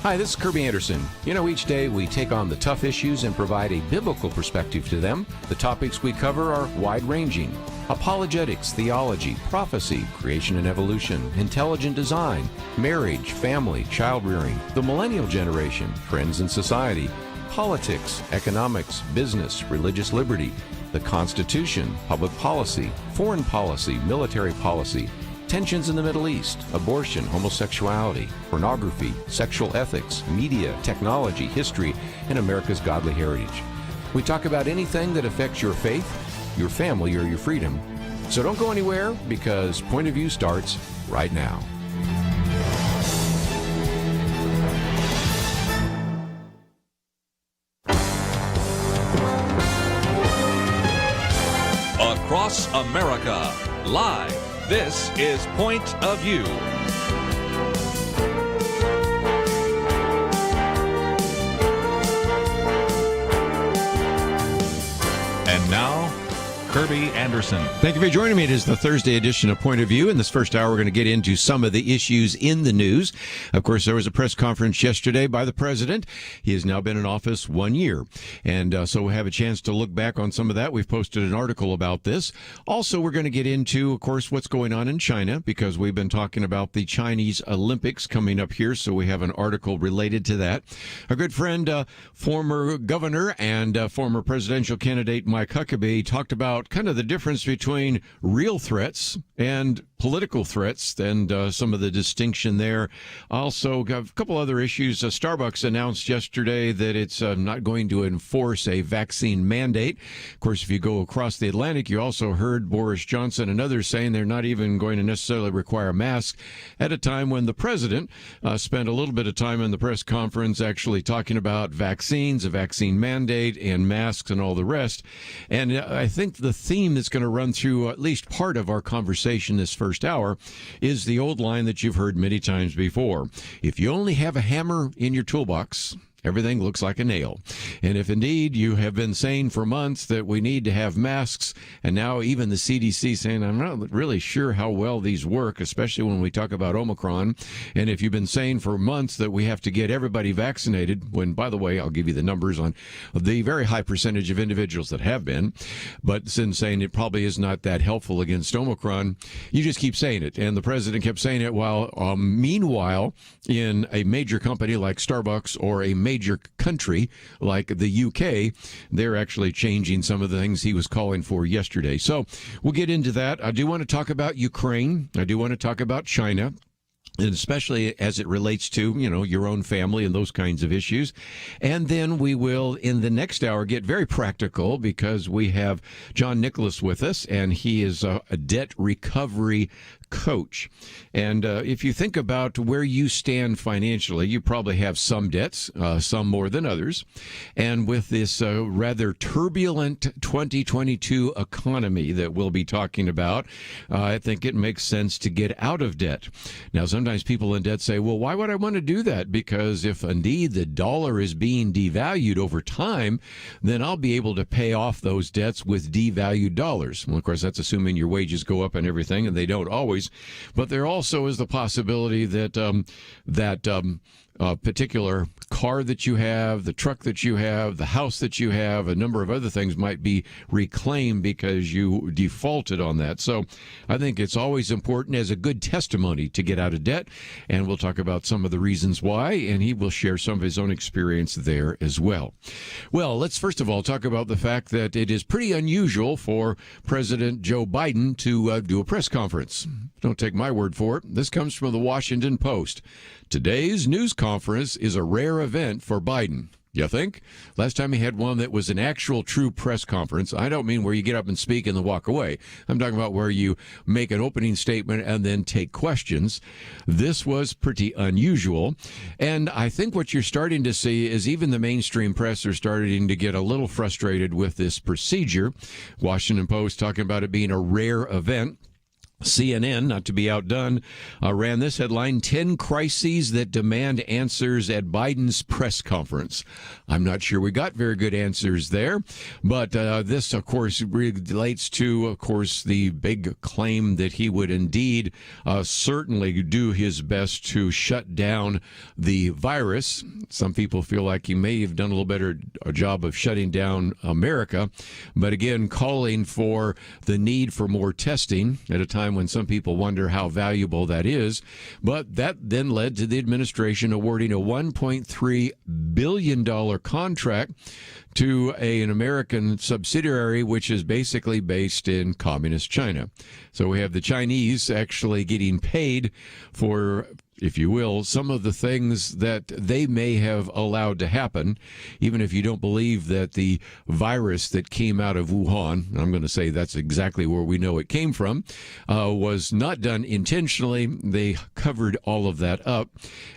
Hi, this is Kirby Anderson. Each day we take on the tough issues and provide a biblical perspective to them. The topics we cover are wide-ranging. Apologetics, theology, prophecy, creation and evolution, intelligent design, marriage, family, child-rearing, the millennial generation, trends in society, politics, economics, business, religious liberty, the Constitution, public policy, foreign policy, military policy, tensions in the Middle East, abortion, homosexuality, pornography, sexual ethics, media, technology, history, and America's godly heritage. We talk about anything that affects your faith, your family, or your freedom. So don't go anywhere, because Point of View starts right now. Across America, live. This is Point of View. And now, Kirby Anderson. Thank you for joining me. It is the Thursday edition of Point of View. In this first hour, we're going to get into some of the issues in the news. Of course, there was a press conference yesterday by the president. He has now been in office 1 year. And so we have a chance to look back on some of that. We've posted an article about this. Also, we're going to get into, of course, what's going on in China, because we've been talking about the Chinese Olympics coming up here. So we have an article related to that. Our good friend, former governor and former presidential candidate Mike Huckabee talked about kind of the difference between real threats and political threats and some of the distinction there. Also, got a couple other issues. Starbucks announced yesterday that it's not going to enforce a vaccine mandate. Of course, if you go across the Atlantic, you also heard Boris Johnson and others saying they're not even going to necessarily require masks at a time when the president spent a little bit of time in the press conference actually talking about vaccines, a vaccine mandate, and masks and all the rest. And I think the theme that's going to run through at least part of our conversation this first hour is the old line that you've heard many times before. If you only have a hammer in your toolbox, everything looks like a nail. And if indeed you have been saying for months that we need to have masks, and now even the CDC saying, I'm not really sure how well these work, especially when we talk about Omicron. And if you've been saying for months that we have to get everybody vaccinated, when, by the way, I'll give you the numbers on the very high percentage of individuals that have been, but since saying it probably is not that helpful against Omicron, you just keep saying it. And the president kept saying it while, meanwhile, in a major company like Starbucks or a major country like the UK, they're actually changing some of the things he was calling for yesterday. So we'll get into that. I do want to talk about Ukraine. I do want to talk about China, and especially as it relates to, your own family and those kinds of issues. And then we will, in the next hour, get very practical, because we have John Nicholas with us, and he is a debt recovery coach. And if you think about where you stand financially, you probably have some debts, some more than others. And with this rather turbulent 2022 economy that we'll be talking about, I think it makes sense to get out of debt. Now, sometimes people in debt say, well, why would I want to do that? Because if indeed the dollar is being devalued over time, then I'll be able to pay off those debts with devalued dollars. Well, of course, that's assuming your wages go up and everything, and they don't always. But there also is the possibility that particular car that you have, the truck that you have, the house that you have, a number of other things might be reclaimed because you defaulted on that. So I think it's always important as a good testimony to get out of debt. And we'll talk about some of the reasons why, and he will share some of his own experience there as well. Well, let's first of all talk about the fact that it is pretty unusual for President Joe Biden to do a press conference. Don't take my word for it. This comes from the Washington Post. Today's news conference is a rare event for Biden. You think? Last time he had one that was an actual true press conference. I don't mean where you get up and speak and then walk away. I'm talking about where you make an opening statement and then take questions. This was pretty unusual. And I think what you're starting to see is even the mainstream press are starting to get a little frustrated with this procedure. Washington Post talking about it being a rare event. CNN, not to be outdone, ran this headline, 10 crises that demand answers at Biden's press conference. I'm not sure we got very good answers there, but this, of course, relates to, of course, the big claim that he would indeed certainly do his best to shut down the virus. Some people feel like he may have done a little better job of shutting down America, but again, calling for the need for more testing at a time when some people wonder how valuable that is. But that then led to the administration awarding a $1.3 billion contract to an American subsidiary, which is basically based in communist China. So we have the Chinese actually getting paid for, if you will, some of the things that they may have allowed to happen, even if you don't believe that the virus that came out of Wuhan, I'm going to say that's exactly where we know it came from, was not done intentionally. They covered all of that up.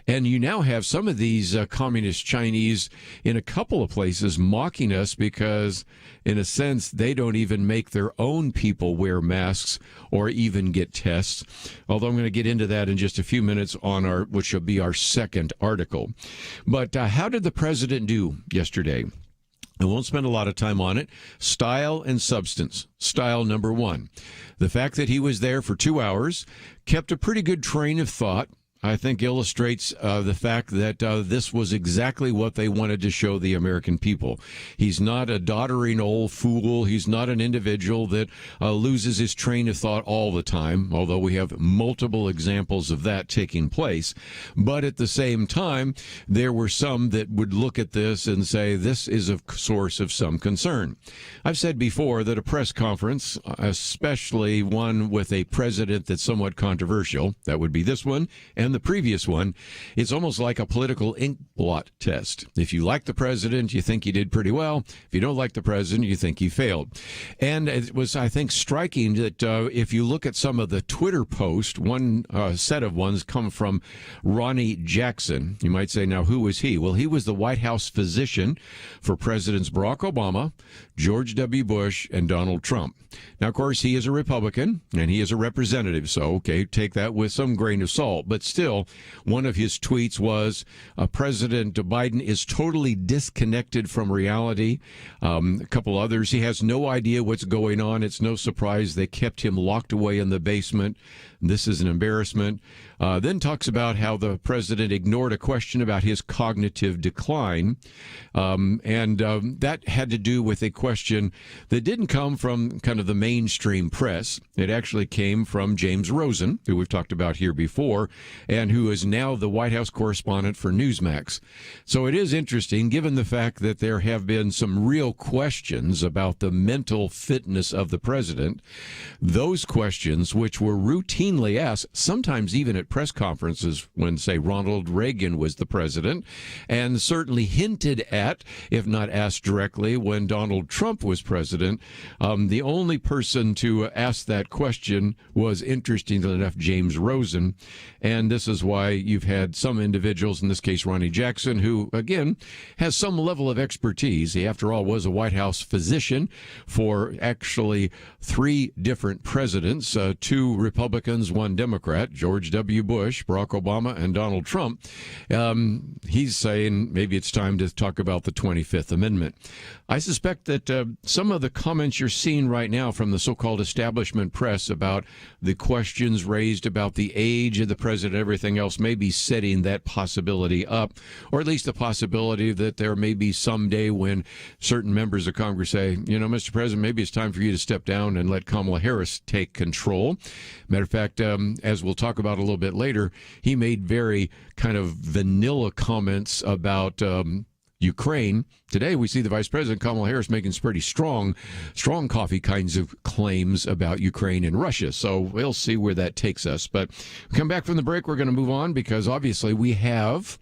And you now have some of these communist Chinese in a couple of places mocking us because, in a sense, they don't even make their own people wear masks or even get tests. Although I'm going to get into that in just a few minutes on which will be our second article. But how did the president do yesterday? I won't spend a lot of time on it. Style and substance. Style, number one. The fact that he was there for 2 hours, kept a pretty good train of thought, I think illustrates the fact that this was exactly what they wanted to show the American people. He's not a doddering old fool. He's not an individual that loses his train of thought all the time, although we have multiple examples of that taking place. But at the same time, there were some that would look at this and say this is a source of some concern. I've said before that a press conference, especially one with a president that's somewhat controversial, that would be this one, and the previous one, it's almost like a political ink blot test. If you like the president, you think he did pretty well. If you don't like the president, you think he failed. And it was, I think, striking that if you look at some of the Twitter posts, one set of ones come from Ronnie Jackson. You might say, now, who was he? Well, he was the White House physician for Presidents Barack Obama, George W. Bush, and Donald Trump. Now, of course, he is a Republican, and he is a representative, so, okay, take that with some grain of salt. But still, one of his tweets was, President Biden is totally disconnected from reality. A couple others, he has no idea what's going on. It's no surprise they kept him locked away in the basement. This is an embarrassment. Then talks about how the president ignored a question about his cognitive decline. And that had to do with a question that didn't come from kind of the mainstream press. It actually came from James Rosen, who we've talked about here before, and who is now the White House correspondent for Newsmax. So it is interesting, given the fact that there have been some real questions about the mental fitness of the president. Those questions, which were routinely asked, sometimes even at press conferences when, say, Ronald Reagan was the president, and certainly hinted at, if not asked directly, when Donald Trump was president. The only person to ask that question was, interestingly enough, James Rosen. And this is why you've had some individuals, in this case Ronnie Jackson, who, again, has some level of expertise. He, after all, was a White House physician for actually 3 different presidents, 2 Republicans, 1 Democrat, George W. Bush, Barack Obama, and Donald Trump. He's saying maybe it's time to talk about the 25th Amendment. I suspect that some of the comments you're seeing right now from the so-called establishment press about the questions raised about the age of the president, everything else, may be setting that possibility up, or at least the possibility that there may be someday when certain members of Congress say, you know, Mr. President, maybe it's time for you to step down and let Kamala Harris take control. Matter of fact, as we'll talk about a little bit later, he made very kind of vanilla comments about Ukraine. Today, we see the Vice President, Kamala Harris, making some pretty strong coffee kinds of claims about Ukraine and Russia. So we'll see where that takes us. But we come back from the break, we're going to move on because obviously we have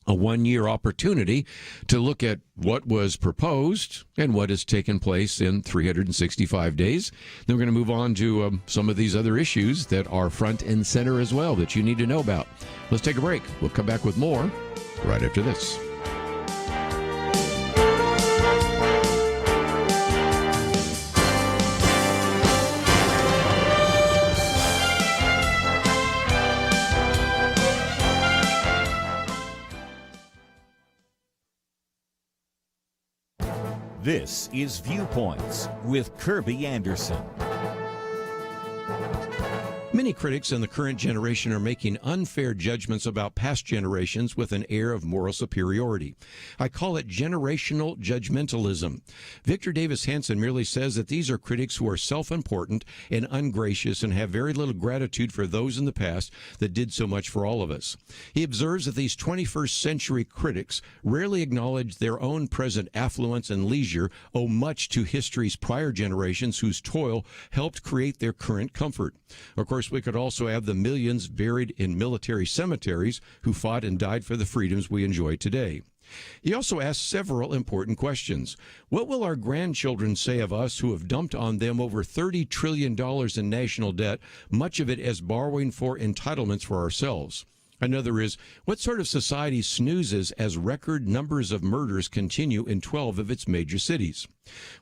a 1-year opportunity to look at what was proposed and what has taken place in 365 days. Then we're going to move on to some of these other issues that are front and center as well that you need to know about. Let's take a break. We'll come back with more right after this. This is Viewpoints with Kirby Anderson. Many critics in the current generation are making unfair judgments about past generations with an air of moral superiority. I call it generational judgmentalism. Victor Davis Hanson merely says that these are critics who are self-important and ungracious and have very little gratitude for those in the past that did so much for all of us. He observes that these 21st century critics rarely acknowledge their own present affluence and leisure owe much to history's prior generations whose toil helped create their current comfort. Of course, we could also have the millions buried in military cemeteries who fought and died for the freedoms we enjoy today. He also asks several important questions. What will our grandchildren say of us who have dumped on them over $30 trillion in national debt, much of it as borrowing for entitlements for ourselves? Another is, what sort of society snoozes as record numbers of murders continue in 12 of its major cities?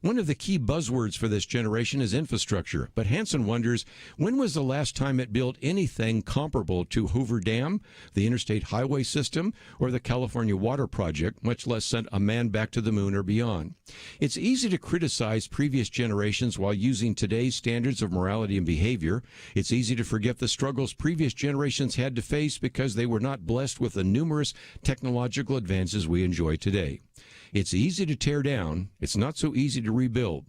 One of the key buzzwords for this generation is infrastructure, but Hanson wonders, when was the last time it built anything comparable to Hoover Dam, the interstate highway system, or the California Water Project, much less sent a man back to the moon or beyond? It's easy to criticize previous generations while using today's standards of morality and behavior. It's easy to forget the struggles previous generations had to face because they were not blessed with the numerous technological advances we enjoy today. It's easy to tear down. It's not so easy to rebuild.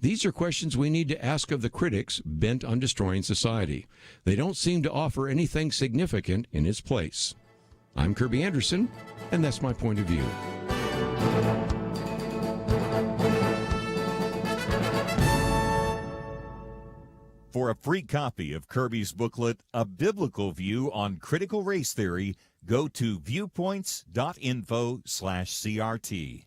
These are questions we need to ask of the critics bent on destroying society. They don't seem to offer anything significant in its place. I'm Kirby Anderson, and that's my point of view. For a free copy of Kirby's booklet, A Biblical View on Critical Race Theory, go to viewpoints.info/CRT.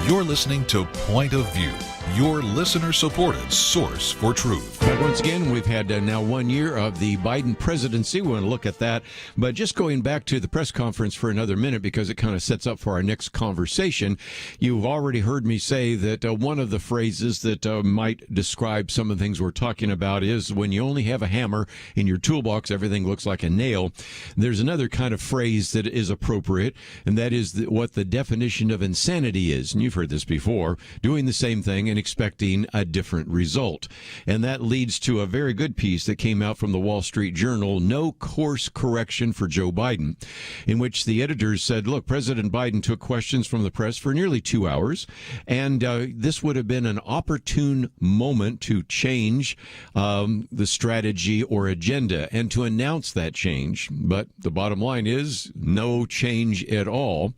You're listening to Point of View, your listener-supported source for truth. But once again, we've had now 1 year of the Biden presidency. We want to look at that. But just going back to the press conference for another minute, because it kind of sets up for our next conversation. You've already heard me say that one of the phrases that might describe some of the things we're talking about is when you only have a hammer in your toolbox, everything looks like a nail. There's another kind of phrase that is appropriate, and that is what the definition of insanity is. And you've heard this before, doing the same thing and expecting a different result. And that leads to a very good piece that came out from the Wall Street Journal, No Course Correction for Joe Biden, in which the editors said, look, President Biden took questions from the press for nearly 2 hours, and this would have been an opportune moment to change the strategy or agenda and to announce that change. But the bottom line is no change at all.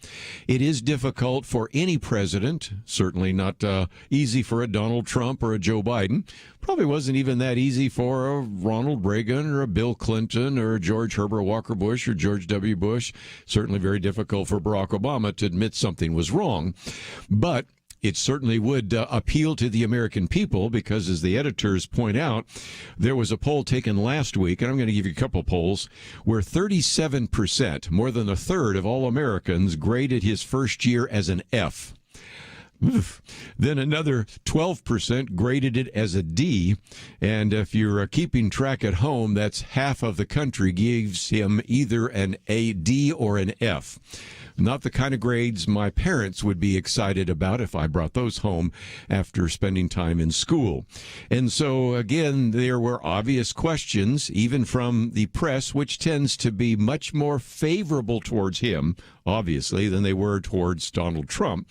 It is difficult for any president, certainly not easy for a Donald Trump or a Joe Biden. Probably wasn't even that easy for a Ronald Reagan or a Bill Clinton or a George Herbert Walker Bush or George W. Bush. Certainly very difficult for Barack Obama to admit something was wrong. But it certainly would appeal to the American people because, as the editors point out, there was a poll taken last week, and I'm going to give you a couple polls, where 37%, more than a third of all Americans, graded his first year as an F. Then another 12% graded it as a D, and if you're keeping track at home, that's half of the country gives him either an A, D, or an F. not the kind of grades my parents would be excited about if I brought those home after spending time in school. And so, again, there were obvious questions, even from the press, which tends to be much more favorable towards him, obviously, than they were towards Donald Trump.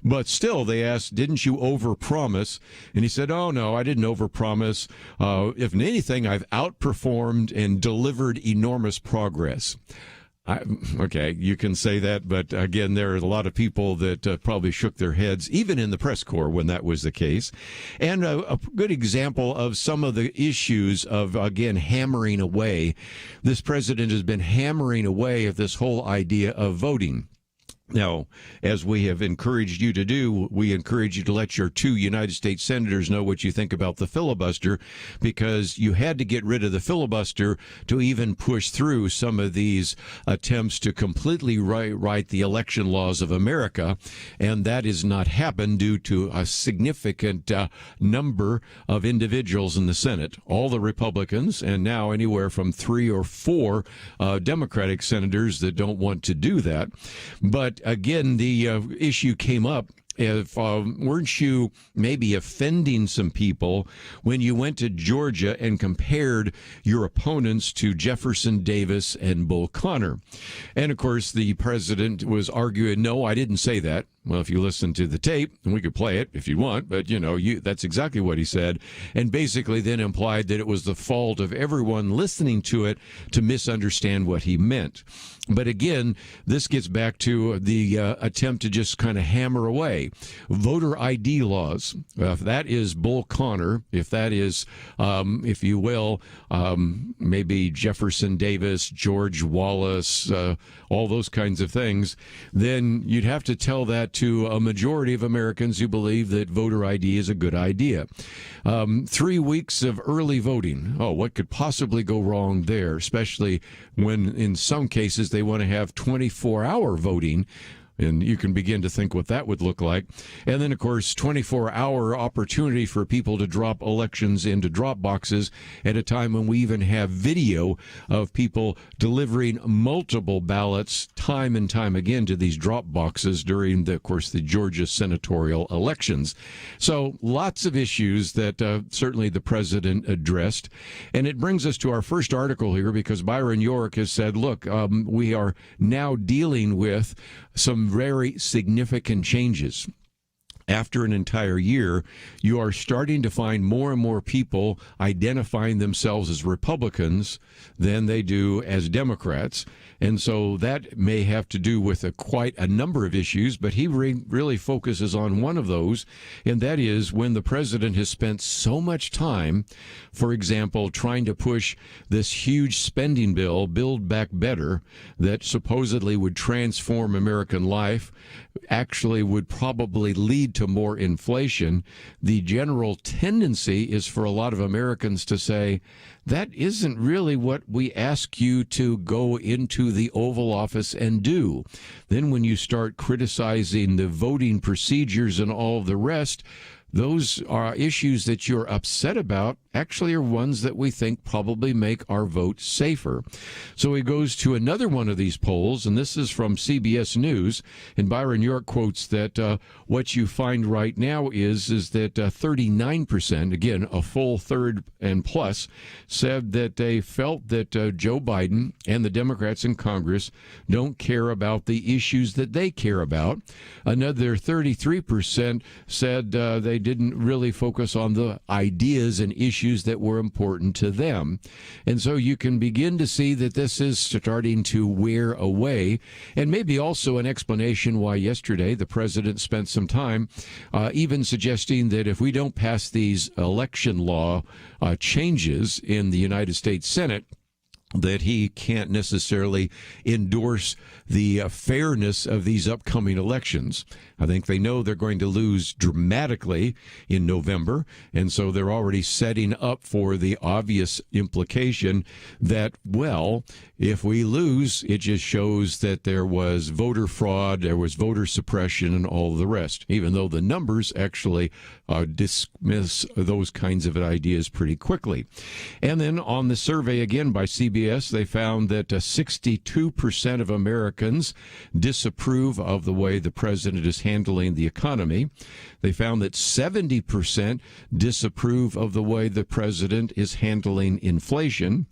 But still, they asked, didn't you overpromise? And he said, oh, no, I didn't overpromise. If anything, I've outperformed and delivered enormous progress. Okay, you can say that, but again, there are a lot of people that probably shook their heads, even in the press corps, when that was the case. And a good example of some of the issues of, again, hammering away. This president has been hammering away at this whole idea of voting. Now, as we have encouraged you to do, we encourage you to let your 2 United States senators know what you think about the filibuster, because you had to get rid of the filibuster to even push through some of these attempts to completely rewrite the election laws of America. And that has not happened due to a significant number of individuals in the Senate, all the Republicans, and now anywhere from 3 or 4 Democratic senators that don't want to do that. But again, the issue came up. If weren't you maybe offending some people when you went to Georgia and compared your opponents to Jefferson Davis and Bull Connor? And of course, the president was arguing, no, I didn't say that. Well, if you listen to the tape, and we could play it if you want, but that's exactly what he said, and basically then implied that it was the fault of everyone listening to it to misunderstand what he meant. But again, this gets back to the attempt to just kind of hammer away voter ID laws. If that is Bull Connor, if that is, if you will, maybe Jefferson Davis, George Wallace, all those kinds of things, then you'd have to tell that to a majority of Americans who believe that voter ID is a good idea. 3 weeks of early voting. Oh, what could possibly go wrong there, especially when in some cases they want to have 24-hour voting. And you can begin to think what that would look like. And then, of course, 24-hour opportunity for people to drop elections into drop boxes at a time when we even have video of people delivering multiple ballots time and time again to these drop boxes during, of course, the Georgia senatorial elections. So lots of issues that certainly the president addressed. And it brings us to our first article here, because Byron York has said, look, we are now dealing with some very significant changes. After an entire year, you are starting to find more and more people identifying themselves as Republicans than they do as Democrats. And so that may have to do with quite a number of issues, but he really focuses on one of those, and that is when the president has spent so much time, for example, trying to push this huge spending bill, Build Back Better, that supposedly would transform American life, actually would probably lead to more inflation. The general tendency is for a lot of Americans to say, that isn't really what we ask you to go into the Oval Office and do. Then when you start criticizing the voting procedures and all of the rest, those are issues that you're upset about actually are ones that we think probably make our vote safer. So he goes to another one of these polls, and this is from CBS News, and Byron York quotes that what you find right now is that 39%, again, a full third and plus, said that they felt that Joe Biden and the Democrats in Congress don't care about the issues that they care about. Another 33% said they didn't really focus on the ideas and issues that were important to them. And so you can begin to see that this is starting to wear away, and maybe also an explanation why yesterday the president spent some time even suggesting that if we don't pass these election law changes in the United States Senate, that he can't necessarily endorse the fairness of these upcoming elections. I think they know they're going to lose dramatically in November, and so they're already setting up for the obvious implication that, well, if we lose, it just shows that there was voter fraud, there was voter suppression, and all the rest, even though the numbers actually dismiss those kinds of ideas pretty quickly. And then on the survey, again, by CBS PBS, they found that 62% of Americans disapprove of the way the president is handling the economy. They found that 70% disapprove of the way the president is handling inflation.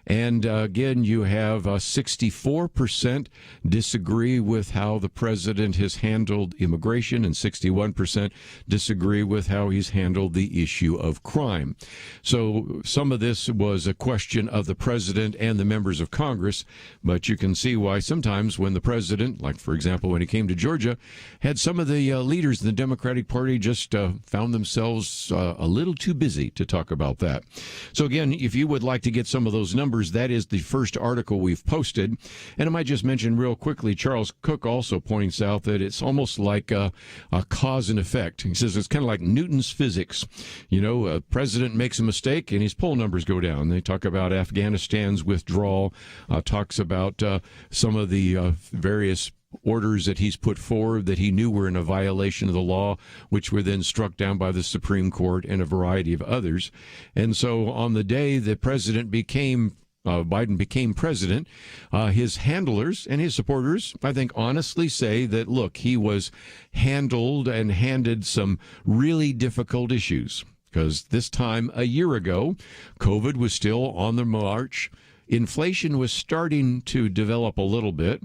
And again, you have 64% disagree with how the president has handled immigration, and 61% disagree with how he's handled the issue of crime. So some of this was a question of the president and the members of Congress, but you can see why sometimes when the president, like for example when he came to Georgia, had some of the leaders in the Democratic Party just found themselves a little too busy to talk about that. So again, if you would like to get some of those numbers, that is the first article we've posted. And I might just mention real quickly, Charles Cook also points out that it's almost like a cause and effect. He says it's kind of like Newton's physics. You know, a president makes a mistake and his poll numbers go down. They talk about Afghanistan's withdrawal, talks about some of the various orders that he's put forward that he knew were in a violation of the law, which were then struck down by the Supreme Court and a variety of others. And so on the day the president Biden became president, his handlers and his supporters, I think, honestly say that, look, he was handled and handed some really difficult issues. Because this time a year ago, COVID was still on the march. Inflation was starting to develop a little bit.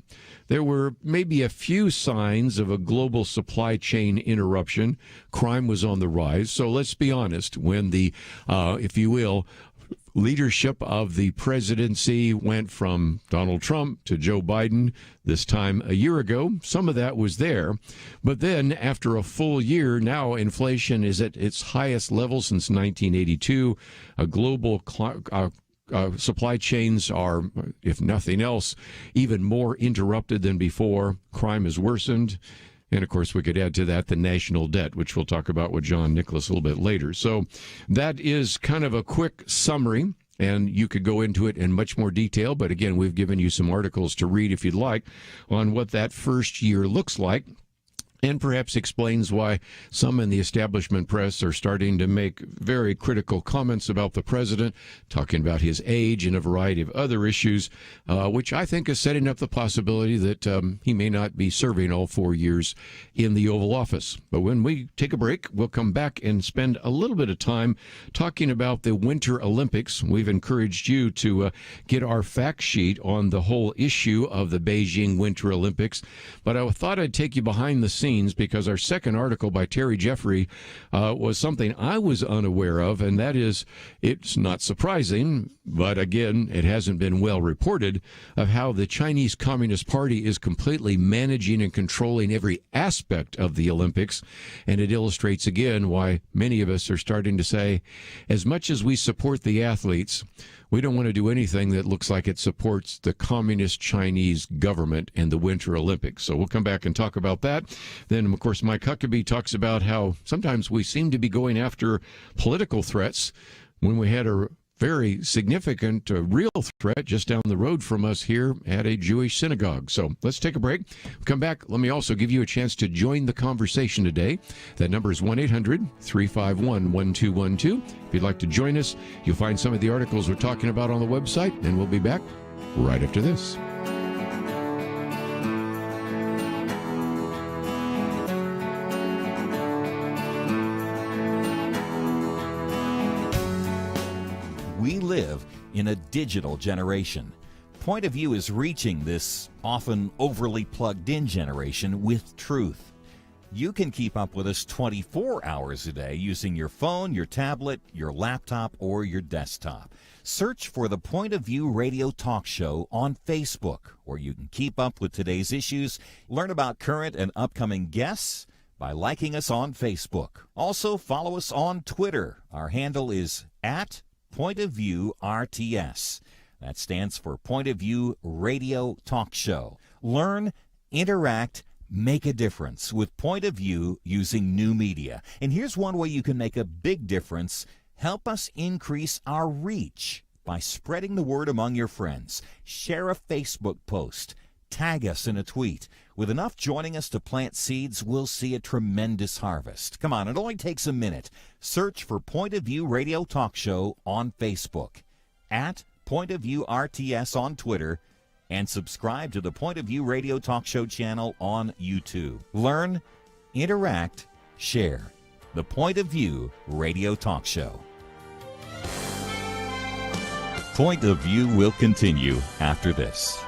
There were maybe a few signs of a global supply chain interruption. Crime was on the rise. So let's be honest, when the, if you will, leadership of the presidency went from Donald Trump to Joe Biden this time a year ago, some of that was there. But then after a full year, now inflation is at its highest level since 1982. A global supply chains are, if nothing else, even more interrupted than before. Crime has worsened. And, of course, we could add to that the national debt, which we'll talk about with John Nicholas a little bit later. So that is kind of a quick summary, and you could go into it in much more detail. But, again, we've given you some articles to read, if you'd like, on what that first year looks like. And perhaps explains why some in the establishment press are starting to make very critical comments about the president, talking about his age and a variety of other issues, which I think is setting up the possibility that he may not be serving all 4 years in the Oval Office. But when we take a break, we'll come back and spend a little bit of time talking about the Winter Olympics. We've encouraged you to get our fact sheet on the whole issue of the Beijing Winter Olympics. But I thought I'd take you behind the scenes, because our second article by Terry Jeffrey was something I was unaware of, and that is, it's not surprising, but again, it hasn't been well reported, of how the Chinese Communist Party is completely managing and controlling every aspect of the Olympics. And it illustrates again why many of us are starting to say, as much as we support the athletes, we don't want to do anything that looks like it supports the communist Chinese government and the Winter Olympics. So we'll come back and talk about that. Then, of course, Mike Huckabee talks about how sometimes we seem to be going after political threats when we had a very significant real threat just down the road from us here at a Jewish synagogue. So let's take a break. Come back. Let me also give you a chance to join the conversation today. That number is 1-800-351-1212. If you'd like to join us, you'll find some of the articles we're talking about on the website, and we'll be back right after this. We live in a digital generation. Point of View is reaching this often overly plugged-in generation with truth. You can keep up with us 24 hours a day using your phone, your tablet, your laptop, or your desktop. Search for the Point of View Radio Talk Show on Facebook, where you can keep up with today's issues, learn about current and upcoming guests by liking us on Facebook. Also, follow us on Twitter. Our handle is @Point of View RTS. That stands for Point of View Radio Talk Show. Learn, interact, make a difference with Point of View using new media. And here's one way you can make a big difference. Help us increase our reach by spreading the word among your friends. Share a Facebook post. Tag us in a tweet. With enough joining us to plant seeds, we'll see a tremendous harvest. Come on, it only takes a minute. Search for Point of View Radio Talk Show on Facebook. @Point Point of View RTS on Twitter, and subscribe to the Point of View Radio Talk Show channel on YouTube. Learn, interact, share. The Point of View Radio Talk Show. Point of View will continue after this.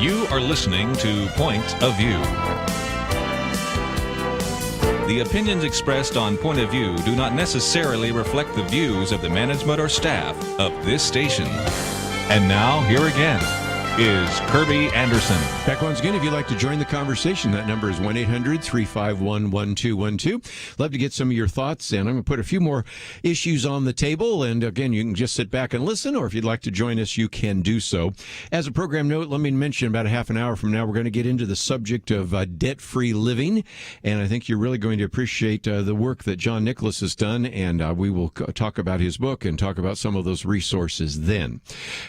You are listening to Point of View. The opinions expressed on Point of View do not necessarily reflect the views of the management or staff of this station. And now, here again, is Kirby Anderson. Back once again, if you'd like to join the conversation, that number is 1-800-351-1212. Love to get some of your thoughts, and I'm going to put a few more issues on the table. And again, you can just sit back and listen, or if you'd like to join us, you can do so. As a program note, let me mention about a half an hour from now, we're going to get into the subject of debt-free living. And I think you're really going to appreciate the work that John Nicholas has done, and we will talk about his book and talk about some of those resources then.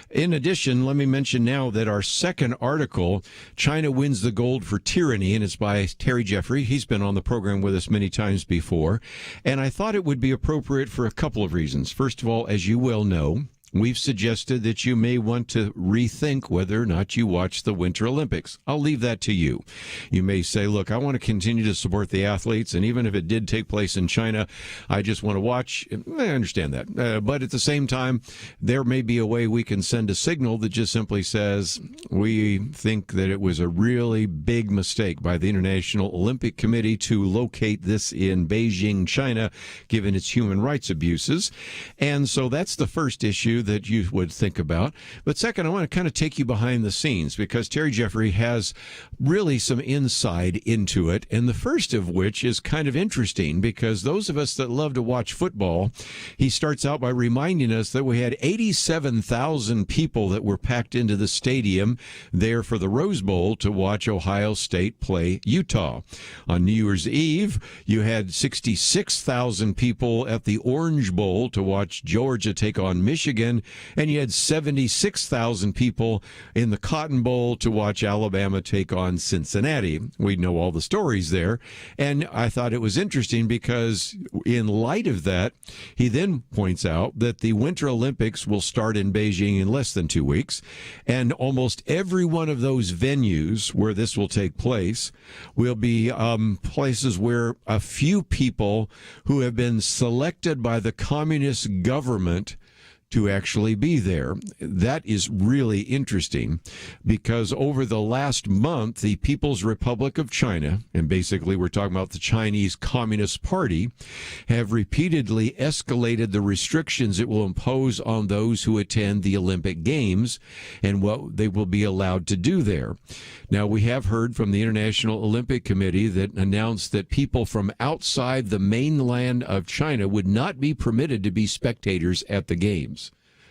In addition, let me mention now that our second article, China Wins the Gold for Tyranny, and it's by Terry Jeffrey. He's been on the program with us many times before, and I thought it would be appropriate for a couple of reasons. First of all, as you well know, we've suggested that you may want to rethink whether or not you watch the Winter Olympics. I'll leave that to you. You may say, look, I want to continue to support the athletes, and even if it did take place in China, I just want to watch. I understand that. But at the same time, there may be a way we can send a signal that just simply says, we think that it was a really big mistake by the International Olympic Committee to locate this in Beijing, China, given its human rights abuses. And so that's the first issue that you would think about. But second, I want to kind of take you behind the scenes, because Terry Jeffrey has really some insight into it. And the first of which is kind of interesting, because those of us that love to watch football, he starts out by reminding us that we had 87,000 people that were packed into the stadium there for the Rose Bowl to watch Ohio State play Utah. On New Year's Eve, you had 66,000 people at the Orange Bowl to watch Georgia take on Michigan, and you had 76,000 people in the Cotton Bowl to watch Alabama take on Cincinnati. We know all the stories there, and I thought it was interesting because in light of that, he then points out that the Winter Olympics will start in Beijing in less than 2 weeks, and almost every one of those venues where this will take place will be places where a few people who have been selected by the communist government to actually be there. That is really interesting, because over the last month, the People's Republic of China, and basically we're talking about the Chinese Communist Party, have repeatedly escalated the restrictions it will impose on those who attend the Olympic Games and what they will be allowed to do there. Now, we have heard from the International Olympic Committee that announced that people from outside the mainland of China would not be permitted to be spectators at the Games.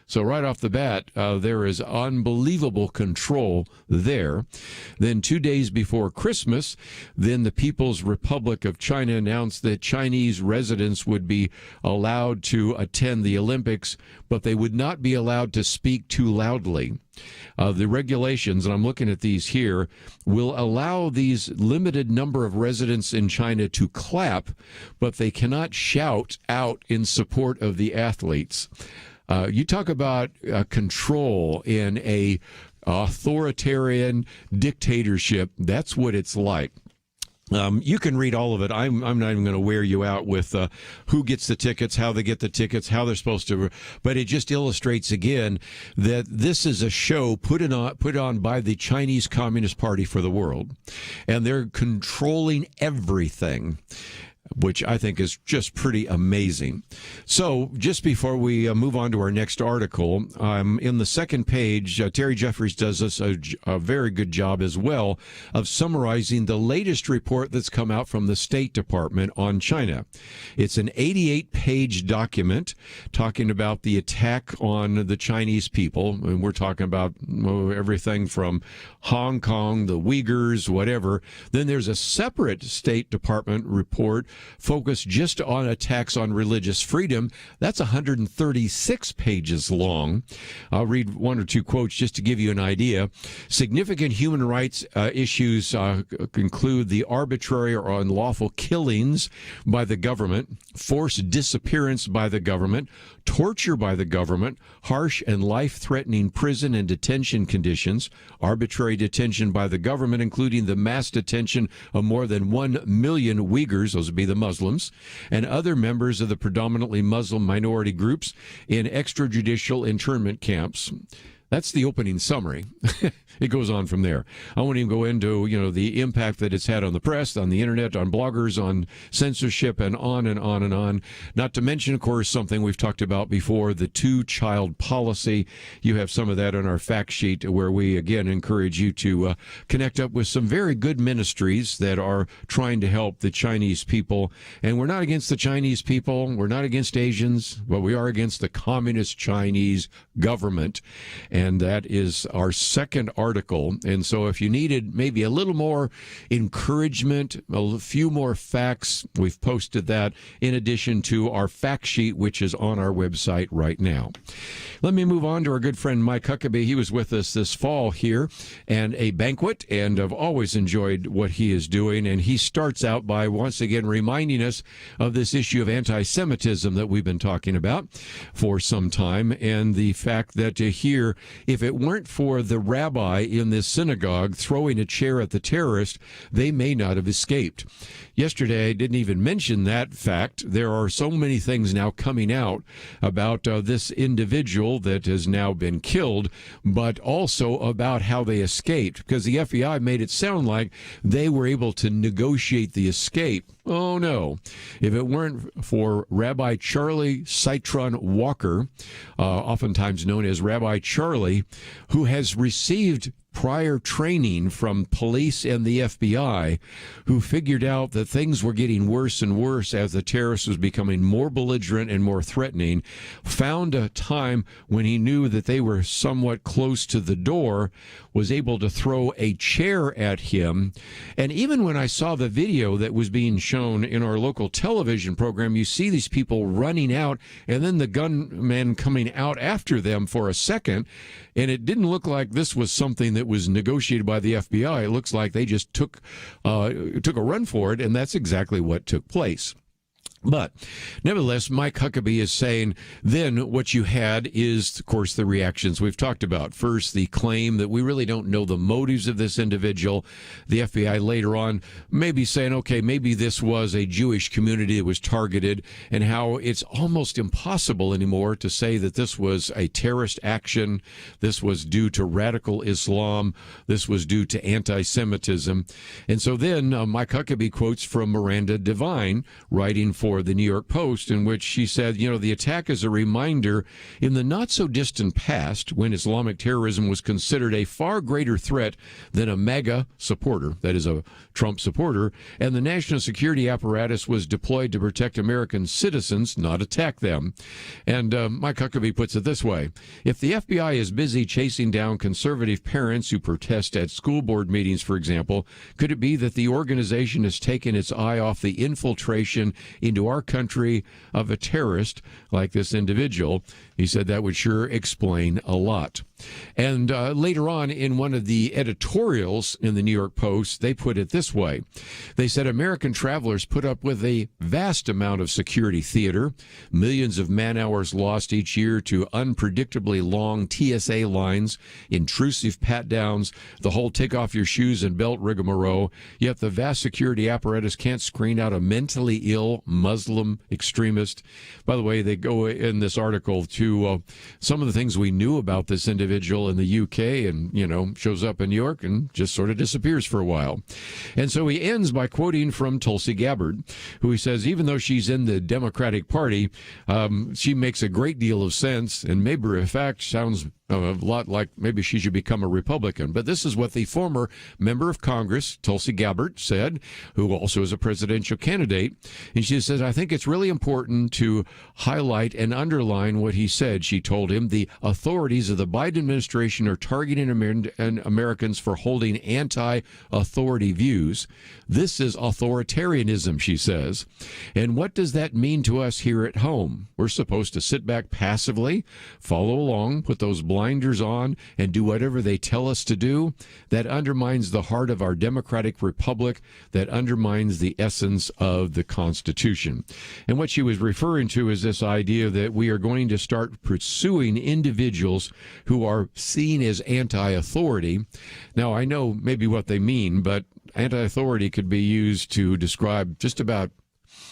So right off the bat, there is unbelievable control there. Then 2 days before Christmas, then the People's Republic of China announced that Chinese residents would be allowed to attend the Olympics, but they would not be allowed to speak too loudly. The regulations, and I'm looking at these here, will allow these limited number of residents in China to clap, but they cannot shout out in support of the athletes. You talk about control in a authoritarian dictatorship. That's what it's like. You can read all of it. I'm not even going to wear you out with who gets the tickets, how they get the tickets, how they're supposed to. But it just illustrates again that this is a show put on by the Chinese Communist Party for the world, and they're controlling everything, which I think is just pretty amazing. So just before we move on to our next article, in the second page, Terry Jeffries does us a very good job as well of summarizing the latest report that's come out from the State Department on China. It's an 88-page document talking about the attack on the Chinese people, and we're talking about everything from Hong Kong, the Uyghurs, whatever. Then there's a separate State Department report focused just on attacks on religious freedom. That's 136 pages long. I'll read one or two quotes just to give you an idea. Significant human rights issues include the arbitrary or unlawful killings by the government, forced disappearance by the government, torture by the government, harsh and life-threatening prison and detention conditions, arbitrary detention by the government, including the mass detention of more than 1 million Uyghurs, those would be the Muslims, and other members of the predominantly Muslim minority groups in extrajudicial internment camps. That's the opening summary. It goes on from there. I won't even go into, the impact that it's had on the press, on the internet, on bloggers, on censorship, and on and on and on. Not to mention, of course, something we've talked about before, the two-child policy. You have some of that on our fact sheet where we, again, encourage you to connect up with some very good ministries that are trying to help the Chinese people. And we're not against the Chinese people. We're not against Asians, but we are against the communist Chinese government. And that is our second article. And so if you needed maybe a little more encouragement, a few more facts, we've posted that in addition to our fact sheet, which is on our website right now. Let me move on to our good friend Mike Huckabee. He was with us this fall here and a banquet, and I've always enjoyed what he is doing. And he starts out by once again reminding us of this issue of anti-Semitism that we've been talking about for some time, and the fact that here, if it weren't for the rabbi in this synagogue throwing a chair at the terrorist, they may not have escaped. Yesterday, I didn't even mention that fact. There are so many things now coming out about this individual that has now been killed, but also about how they escaped, because the FBI made it sound like they were able to negotiate the escape. Oh, no. If it weren't for Rabbi Charlie Citron Walker, oftentimes known as Rabbi Charlie, who has received prior training from police and the FBI, who figured out that things were getting worse and worse as the terrorist was becoming more belligerent and more threatening, found a time when he knew that they were somewhat close to the door, was able to throw a chair at him. And even when I saw the video that was being shown in our local television program, you see these people running out and then the gunman coming out after them for a second. And it didn't look like this was something that was negotiated by the FBI. It looks like they just took a run for it, and that's exactly what took place. But nevertheless, Mike Huckabee is saying then what you had is, of course, the reactions we've talked about. First, the claim that we really don't know the motives of this individual. The FBI later on maybe saying, okay, maybe this was a Jewish community that was targeted, and how it's almost impossible anymore to say that this was a terrorist action, this was due to radical Islam, this was due to anti-Semitism. And so then Mike Huckabee quotes from Miranda Devine, writing for the New York Post, in which she said, the attack is a reminder in the not-so-distant past when Islamic terrorism was considered a far greater threat than a MAGA supporter, that is a Trump supporter, and the national security apparatus was deployed to protect American citizens, not attack them. And Mike Huckabee puts it this way: if the FBI is busy chasing down conservative parents who protest at school board meetings, for example, could it be that the organization has taken its eye off the infiltration into our country of a terrorist like this individual? He said that would sure explain a lot. And later on in one of the editorials in the New York Post, they put it this way. They said American travelers put up with a vast amount of security theater, millions of man-hours lost each year to unpredictably long TSA lines, intrusive pat-downs, the whole take-off-your-shoes and belt rigmarole, yet the vast security apparatus can't screen out a mentally ill Muslim extremist. By the way, they go in this article to some of the things we knew about this individual in the UK, and, shows up in New York and just sort of disappears for a while. And so he ends by quoting from Tulsi Gabbard, who he says, even though she's in the Democratic Party, she makes a great deal of sense, and maybe, in fact, sounds a lot like maybe she should become a Republican. But this is what the former member of Congress, Tulsi Gabbard, said, who also is a presidential candidate. And she says, I think it's really important to highlight and underline what he said. She told him the authorities of the Biden administration are targeting Americans for holding anti-authority views. This is authoritarianism, she says. And what does that mean to us here at home? We're supposed to sit back passively, follow along, put those blinders on, and do whatever they tell us to do? That undermines the heart of our democratic republic. That undermines the essence of the Constitution. And what she was referring to is this idea that we are going to start pursuing individuals who are seen as anti-authority. Now, I know maybe what they mean, but anti-authority could be used to describe just about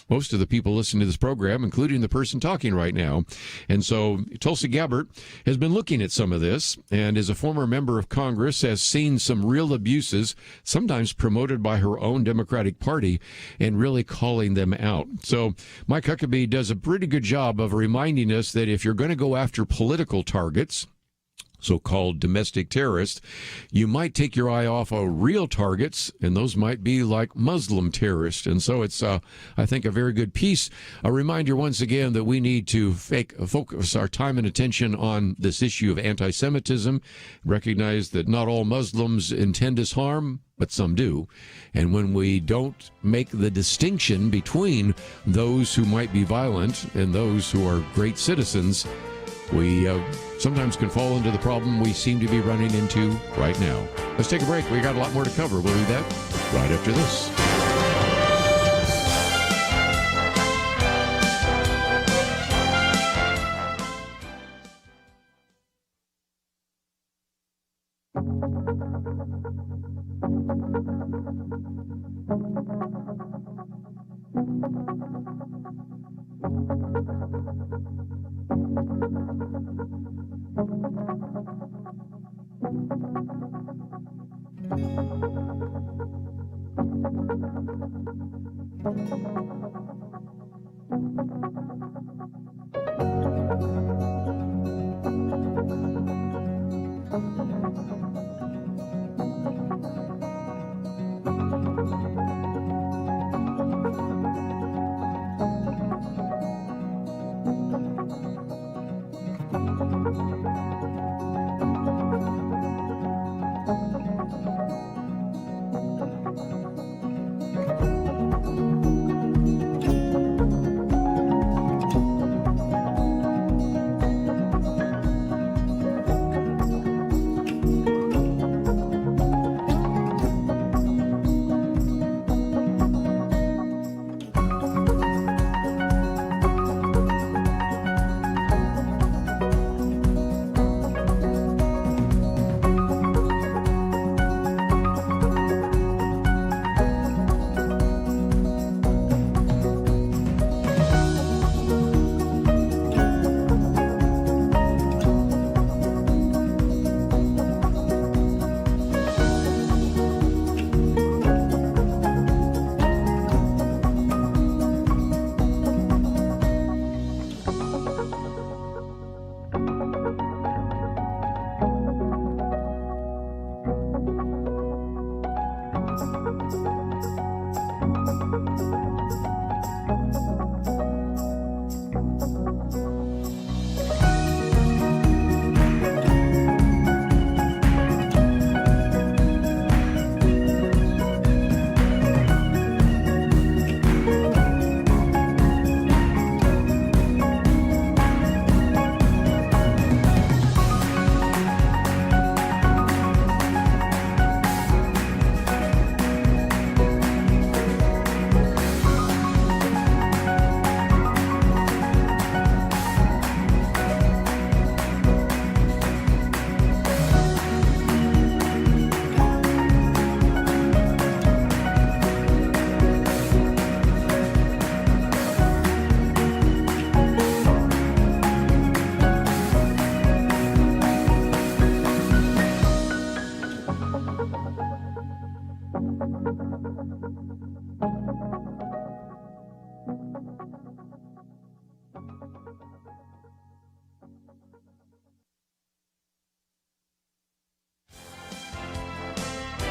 most of the people listening to this program, including the person talking right now. And so Tulsi Gabbard has been looking at some of this, and as a former member of Congress, has seen some real abuses, sometimes promoted by her own Democratic Party, and really calling them out. So Mike Huckabee does a pretty good job of reminding us that if you're going to go after political targets, so-called domestic terrorists, you might take your eye off of real targets, and those might be like Muslim terrorists. And so it's, I think, a very good piece. A reminder once again that we need to focus our time and attention on this issue of anti-Semitism, recognize that not all Muslims intend us harm, but some do. And when we don't make the distinction between those who might be violent and those who are great citizens, we sometimes can fall into the problem we seem to be running into right now. Let's take a break. We got a lot more to cover. We'll do that right after this.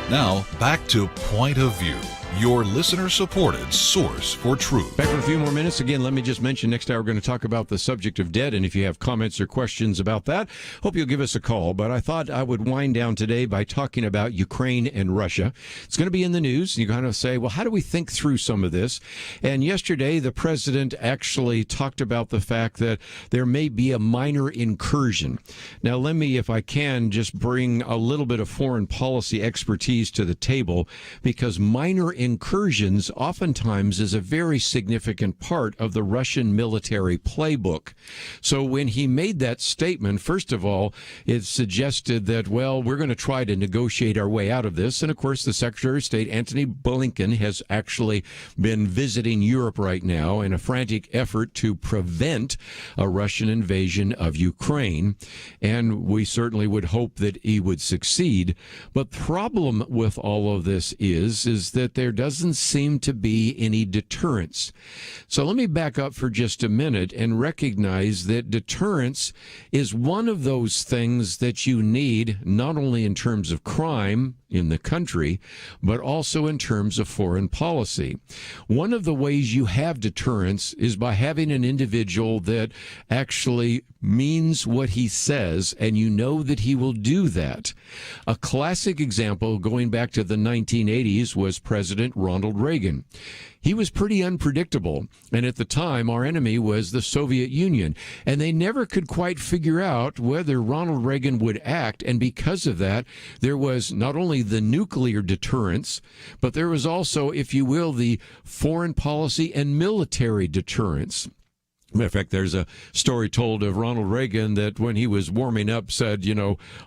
Now, back to Point of View, your listener-supported source for truth. Back for a few more minutes. Again, let me just mention next hour we're going to talk about the subject of debt, and if you have comments or questions about that, hope you'll give us a call. But I thought I would wind down today by talking about Ukraine and Russia. It's going to be in the news. You kind of say, well, how do we think through some of this? And yesterday, the president actually talked about the fact that there may be a minor incursion. Now, let me, if I can, just bring a little bit of foreign policy expertise to the table, because minor incursions oftentimes is a very significant part of the Russian military playbook. So when he made that statement, first of all, it suggested that, well, we're going to try to negotiate our way out of this. And of course, the Secretary of State, Antony Blinken, has actually been visiting Europe right now in a frantic effort to prevent a Russian invasion of Ukraine. And we certainly would hope that he would succeed. But the problem with all of this is that there doesn't seem to be any deterrence. So let me back up for just a minute and recognize that deterrence is one of those things that you need not only in terms of crime in the country, but also in terms of foreign policy. One of the ways you have deterrence is by having an individual that actually means what he says, and you know that he will do that. A classic example going back to the 1980s was President Ronald Reagan. He was pretty unpredictable, and at the time, our enemy was the Soviet Union, and they never could quite figure out whether Ronald Reagan would act, and because of that, there was not only the nuclear deterrence, but there was also, if you will, the foreign policy and military deterrence. Matter of fact, there's a story told of Ronald Reagan that when he was warming up said,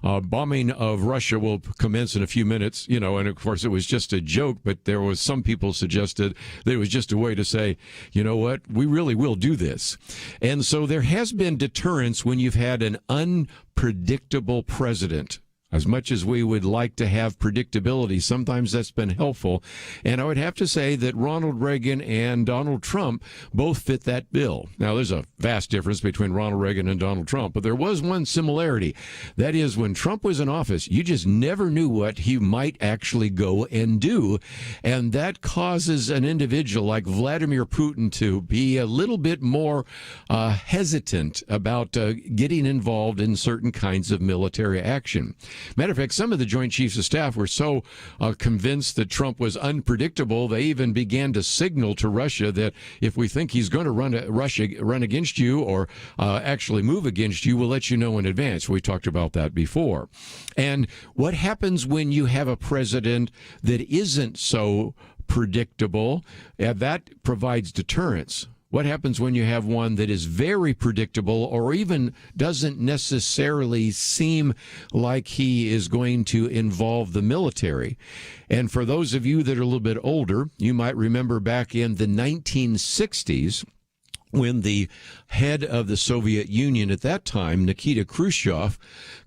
bombing of Russia will commence in a few minutes, and of course it was just a joke, but there was some people suggested that it was just a way to say, you know what, we really will do this. And so there has been deterrence when you've had an unpredictable president. As much as we would like to have predictability, sometimes that's been helpful. And I would have to say that Ronald Reagan and Donald Trump both fit that bill. Now, there's a vast difference between Ronald Reagan and Donald Trump, but there was one similarity. That is, when Trump was in office, you just never knew what he might actually go and do. And that causes an individual like Vladimir Putin to be a little bit more hesitant about getting involved in certain kinds of military action. Matter of fact, some of the Joint Chiefs of Staff were so convinced that Trump was unpredictable, they even began to signal to Russia that if we think he's going to run against you or actually move against you, we'll let you know in advance. We talked about that before. And what happens when you have a president that isn't so predictable? That provides deterrence. What happens when you have one that is very predictable or even doesn't necessarily seem like he is going to involve the military? And for those of you that are a little bit older, you might remember back in the 1960s, when the head of the Soviet Union at that time, Nikita Khrushchev,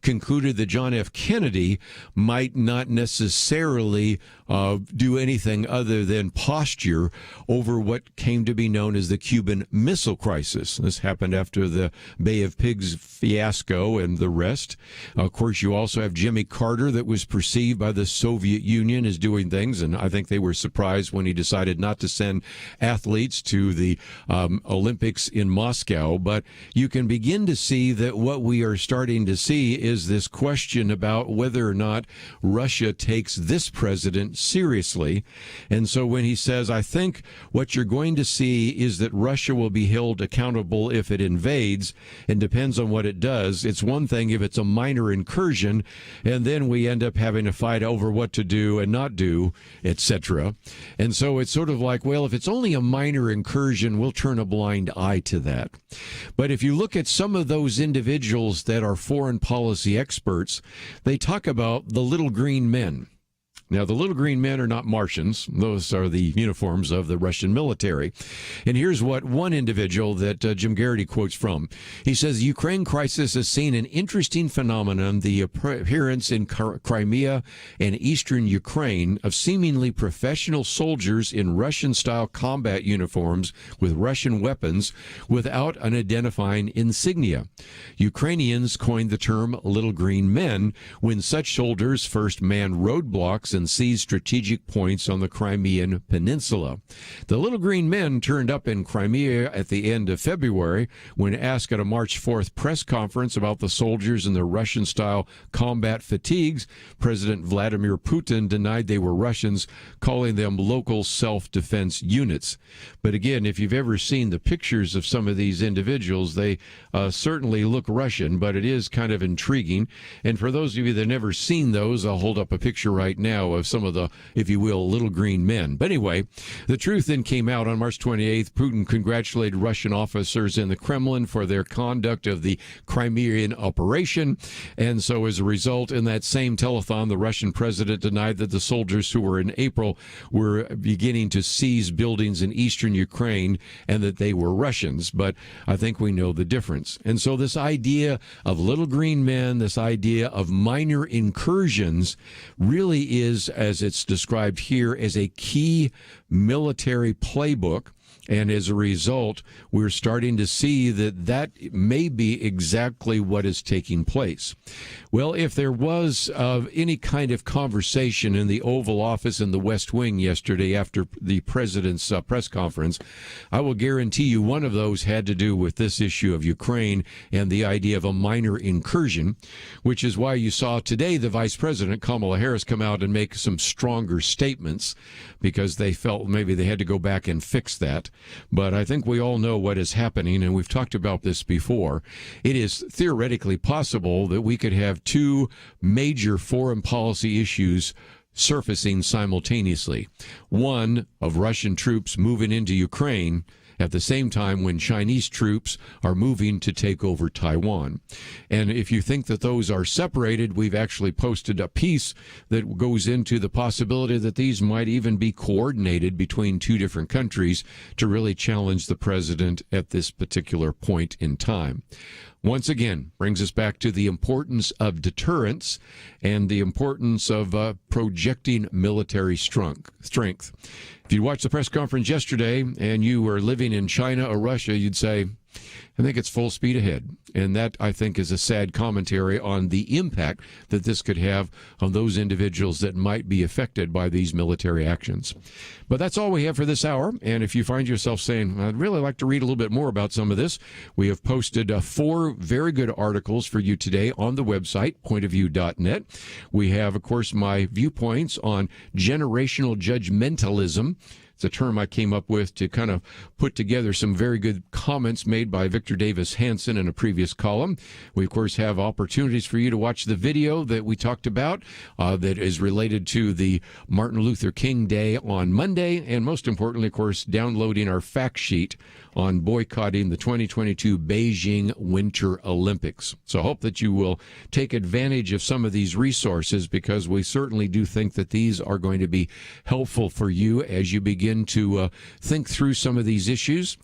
concluded that John F. Kennedy might not necessarily do anything other than posture over what came to be known as the Cuban Missile Crisis. This happened after the Bay of Pigs fiasco and the rest. Of course, you also have Jimmy Carter, that was perceived by the Soviet Union as doing things, and I think they were surprised when he decided not to send athletes to the Olympics in Moscow. But you can begin to see that what we are starting to see is this question about whether or not Russia takes this president seriously. And so when he says, I think what you're going to see is that Russia will be held accountable if it invades, and depends on what it does. It's one thing if it's a minor incursion, and then we end up having a fight over what to do and not do, etc. And so it's sort of like, well, if it's only a minor incursion, we'll turn a blind eye to that. But if you look at some of those individuals that are foreign policy experts, they talk about the little green men. Now, the little green men are not Martians. Those are the uniforms of the Russian military. And here's what one individual that Jim Garrity quotes from. He says, the Ukraine crisis has seen an interesting phenomenon, the appearance in Crimea and eastern Ukraine of seemingly professional soldiers in Russian-style combat uniforms with Russian weapons without an identifying insignia. Ukrainians coined the term little green men when such soldiers first manned roadblocks and seized strategic points on the Crimean Peninsula. The little green men turned up in Crimea at the end of February. When asked at a March 4th press conference about the soldiers and their Russian-style combat fatigues, President Vladimir Putin denied they were Russians, calling them local self-defense units. But again, if you've ever seen the pictures of some of these individuals, they certainly look Russian, but it is kind of intriguing. And for those of you that have never seen those, I'll hold up a picture right now now of some of the, if you will, little green men. But anyway, the truth then came out on March 28th. Putin congratulated Russian officers in the Kremlin for their conduct of the Crimean operation. And so as a result, in that same telethon, the Russian president denied that the soldiers who were in April were beginning to seize buildings in eastern Ukraine and that they were Russians. But I think we know the difference. And so this idea of little green men, this idea of minor incursions really is, as it's described here, as a key military playbook. And as a result, we're starting to see that may be exactly what is taking place. Well, if there was any kind of conversation in the Oval Office in the West Wing yesterday after the president's press conference, I will guarantee you one of those had to do with this issue of Ukraine and the idea of a minor incursion, which is why you saw today the Vice President, Kamala Harris, come out and make some stronger statements because they felt maybe they had to go back and fix that. But I think we all know what is happening, and we've talked about this before. It is theoretically possible that we could have two major foreign policy issues surfacing simultaneously. One of Russian troops moving into Ukraine at the same time when Chinese troops are moving to take over Taiwan. And if you think that those are separated, we've actually posted a piece that goes into the possibility that these might even be coordinated between two different countries to really challenge the president at this particular point in time. Once again, brings us back to the importance of deterrence and the importance of projecting military strength. If you watched the press conference yesterday and you were living in China or Russia, you'd say, I think it's full speed ahead. And that, I think, is a sad commentary on the impact that this could have on those individuals that might be affected by these military actions. But that's all we have for this hour. And if you find yourself saying, I'd really like to read a little bit more about some of this, we have posted 4 very good articles for you today on the website, pointofview.net. We have, of course, my viewpoints on generational judgmentalism. It's a term I came up with to kind of put together some very good comments made by Victor Davis Hanson in a previous column. We, of course, have opportunities for you to watch the video that we talked about that is related to the Martin Luther King Day on Monday, and most importantly, of course, downloading our fact sheet on boycotting the 2022 Beijing Winter Olympics. So I hope that you will take advantage of some of these resources because we certainly do think that these are going to be helpful for you as you begin to think through some of these issues,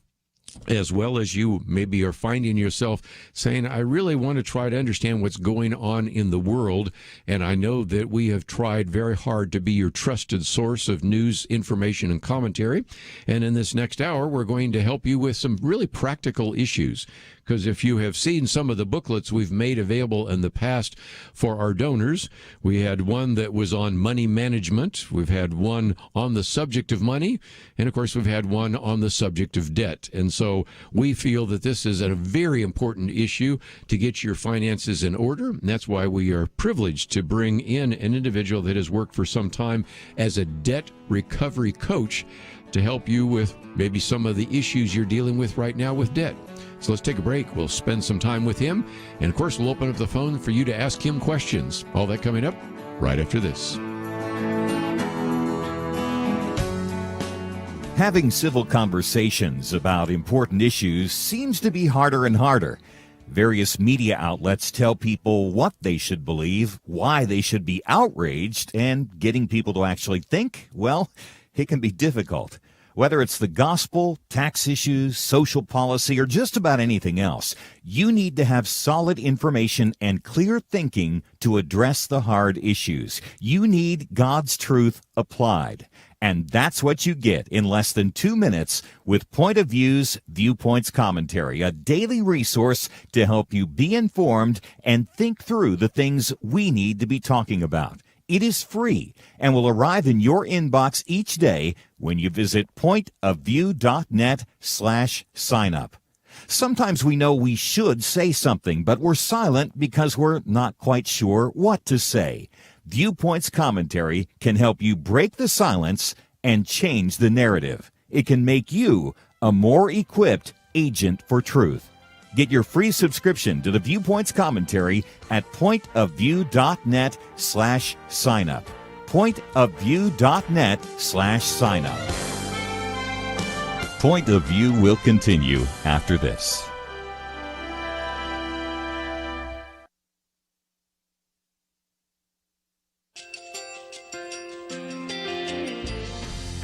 as well as you maybe are finding yourself saying, I really want to try to understand what's going on in the world. And I know that we have tried very hard to be your trusted source of news, information, and commentary. And in this next hour, we're going to help you with some really practical issues. Because if you have seen some of the booklets we've made available in the past for our donors, we had one that was on money management. We've had one on the subject of money. And, of course, we've had one on the subject of debt. And so we feel that this is a very important issue to get your finances in order. And that's why we are privileged to bring in an individual that has worked for some time as a debt recovery coach to help you with maybe some of the issues you're dealing with right now with debt. So let's take a break. We'll spend some time with him. And, of course, we'll open up the phone for you to ask him questions. All that coming up right after this. Having civil conversations about important issues seems to be harder and harder. Various media outlets tell people what they should believe, why they should be outraged, and getting people to actually think, well, it can be difficult. Whether it's the gospel, tax issues, social policy, or just about anything else, you need to have solid information and clear thinking to address the hard issues. You need God's truth applied. And that's what you get in less than 2 minutes with Point of View's Viewpoints Commentary, a daily resource to help you be informed and think through the things we need to be talking about. It is free and will arrive in your inbox each day when you visit pointofview.net/signup. Sometimes we know we should say something, but we're silent because we're not quite sure what to say. Viewpoints Commentary can help you break the silence and change the narrative. It can make you a more equipped agent for truth. Get your free subscription to the Viewpoints Commentary at pointofview.net/signup. pointofview.net/signup. Point of View will continue after this.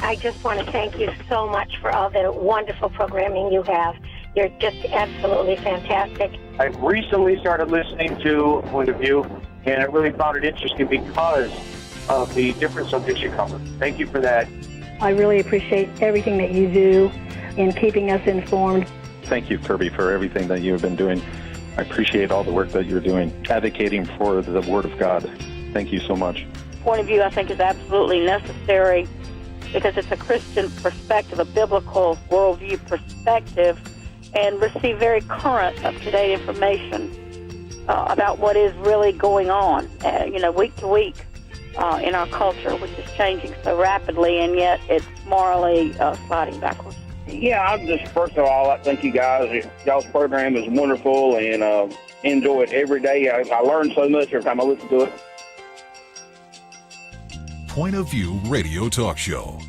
I just want to thank you so much for all the wonderful programming you have. You're just absolutely fantastic. I recently started listening to Point of View, and I really found it interesting because of the different subjects you cover. Thank you for that. I really appreciate everything that you do in keeping us informed. Thank you, Kirby, for everything that you have been doing. I appreciate all the work that you're doing, advocating for the Word of God. Thank you so much. Point of View, I think, is absolutely necessary because it's a Christian perspective, a biblical worldview perspective, and receive very current, up-to-date information about what is really going on, week to week in our culture, which is changing so rapidly, and yet it's morally sliding backwards. Yeah, I'm just, first of all, I thank you guys. Y'all's program is wonderful, and enjoy it every day. I learn so much every time I listen to it. Point of View Radio Talk Show.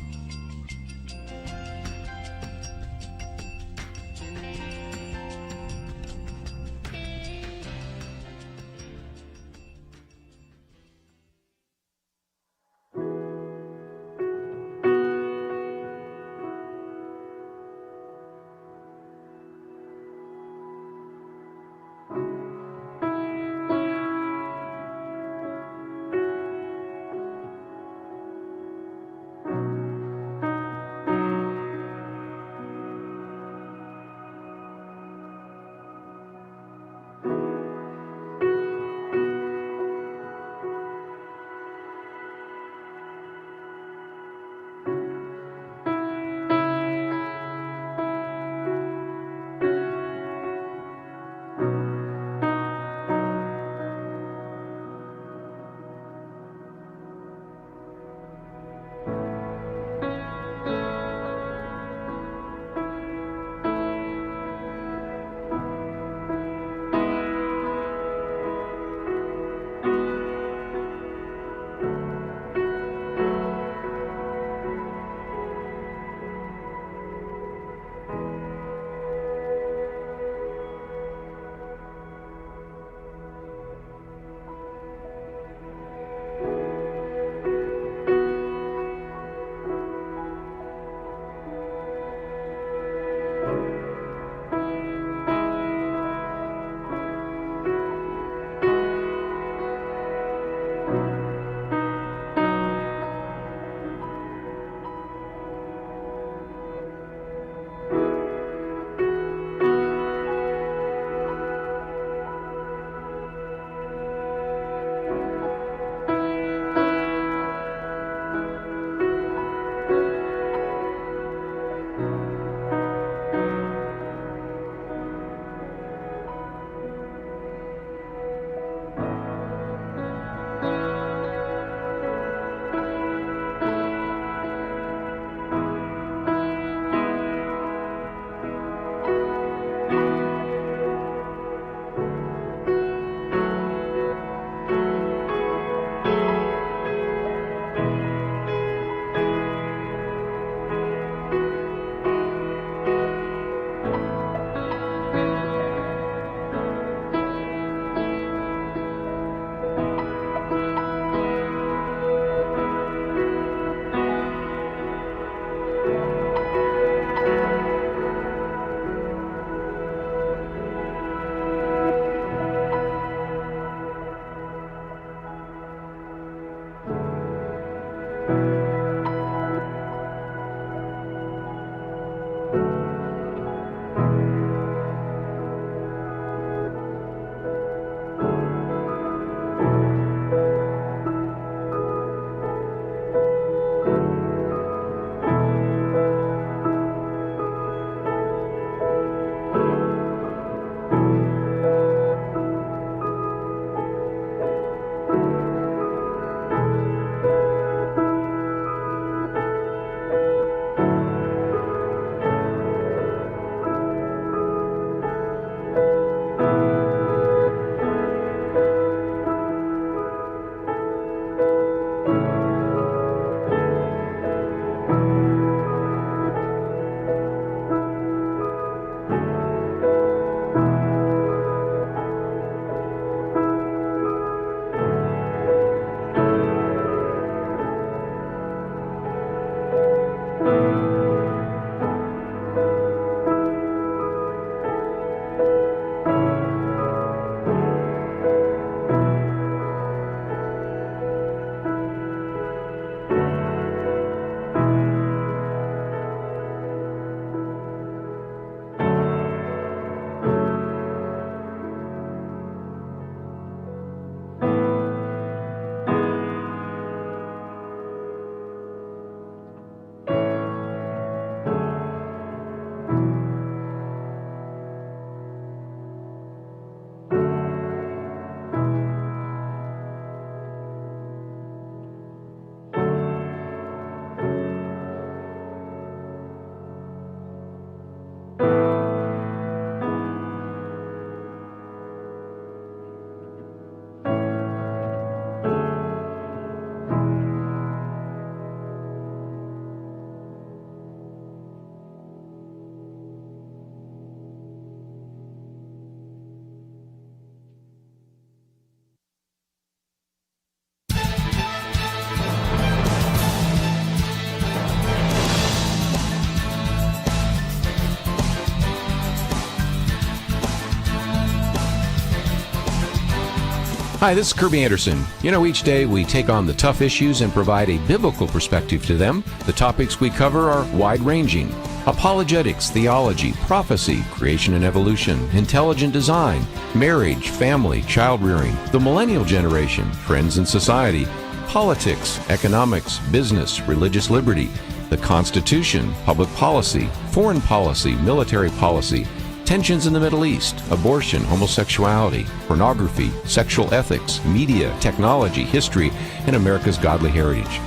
Hi, this is Kirby Anderson. You know, each day we take on the tough issues and provide a biblical perspective to them. The topics we cover are wide-ranging: apologetics, theology, prophecy, creation and evolution, intelligent design, marriage, family, child-rearing, the millennial generation, friends and society, politics, economics, business, religious liberty, the Constitution, public policy, foreign policy, military policy, tensions in the Middle East, abortion, homosexuality, pornography, sexual ethics, media, technology, history, and America's godly heritage.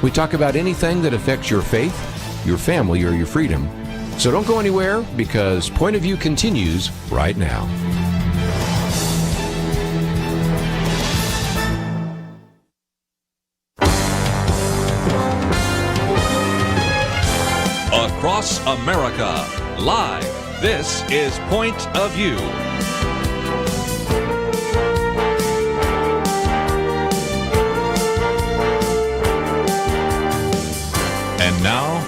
We talk about anything that affects your faith, your family, or your freedom. So don't go anywhere, because Point of View continues right now. Across America, live. This is Point of View. And now,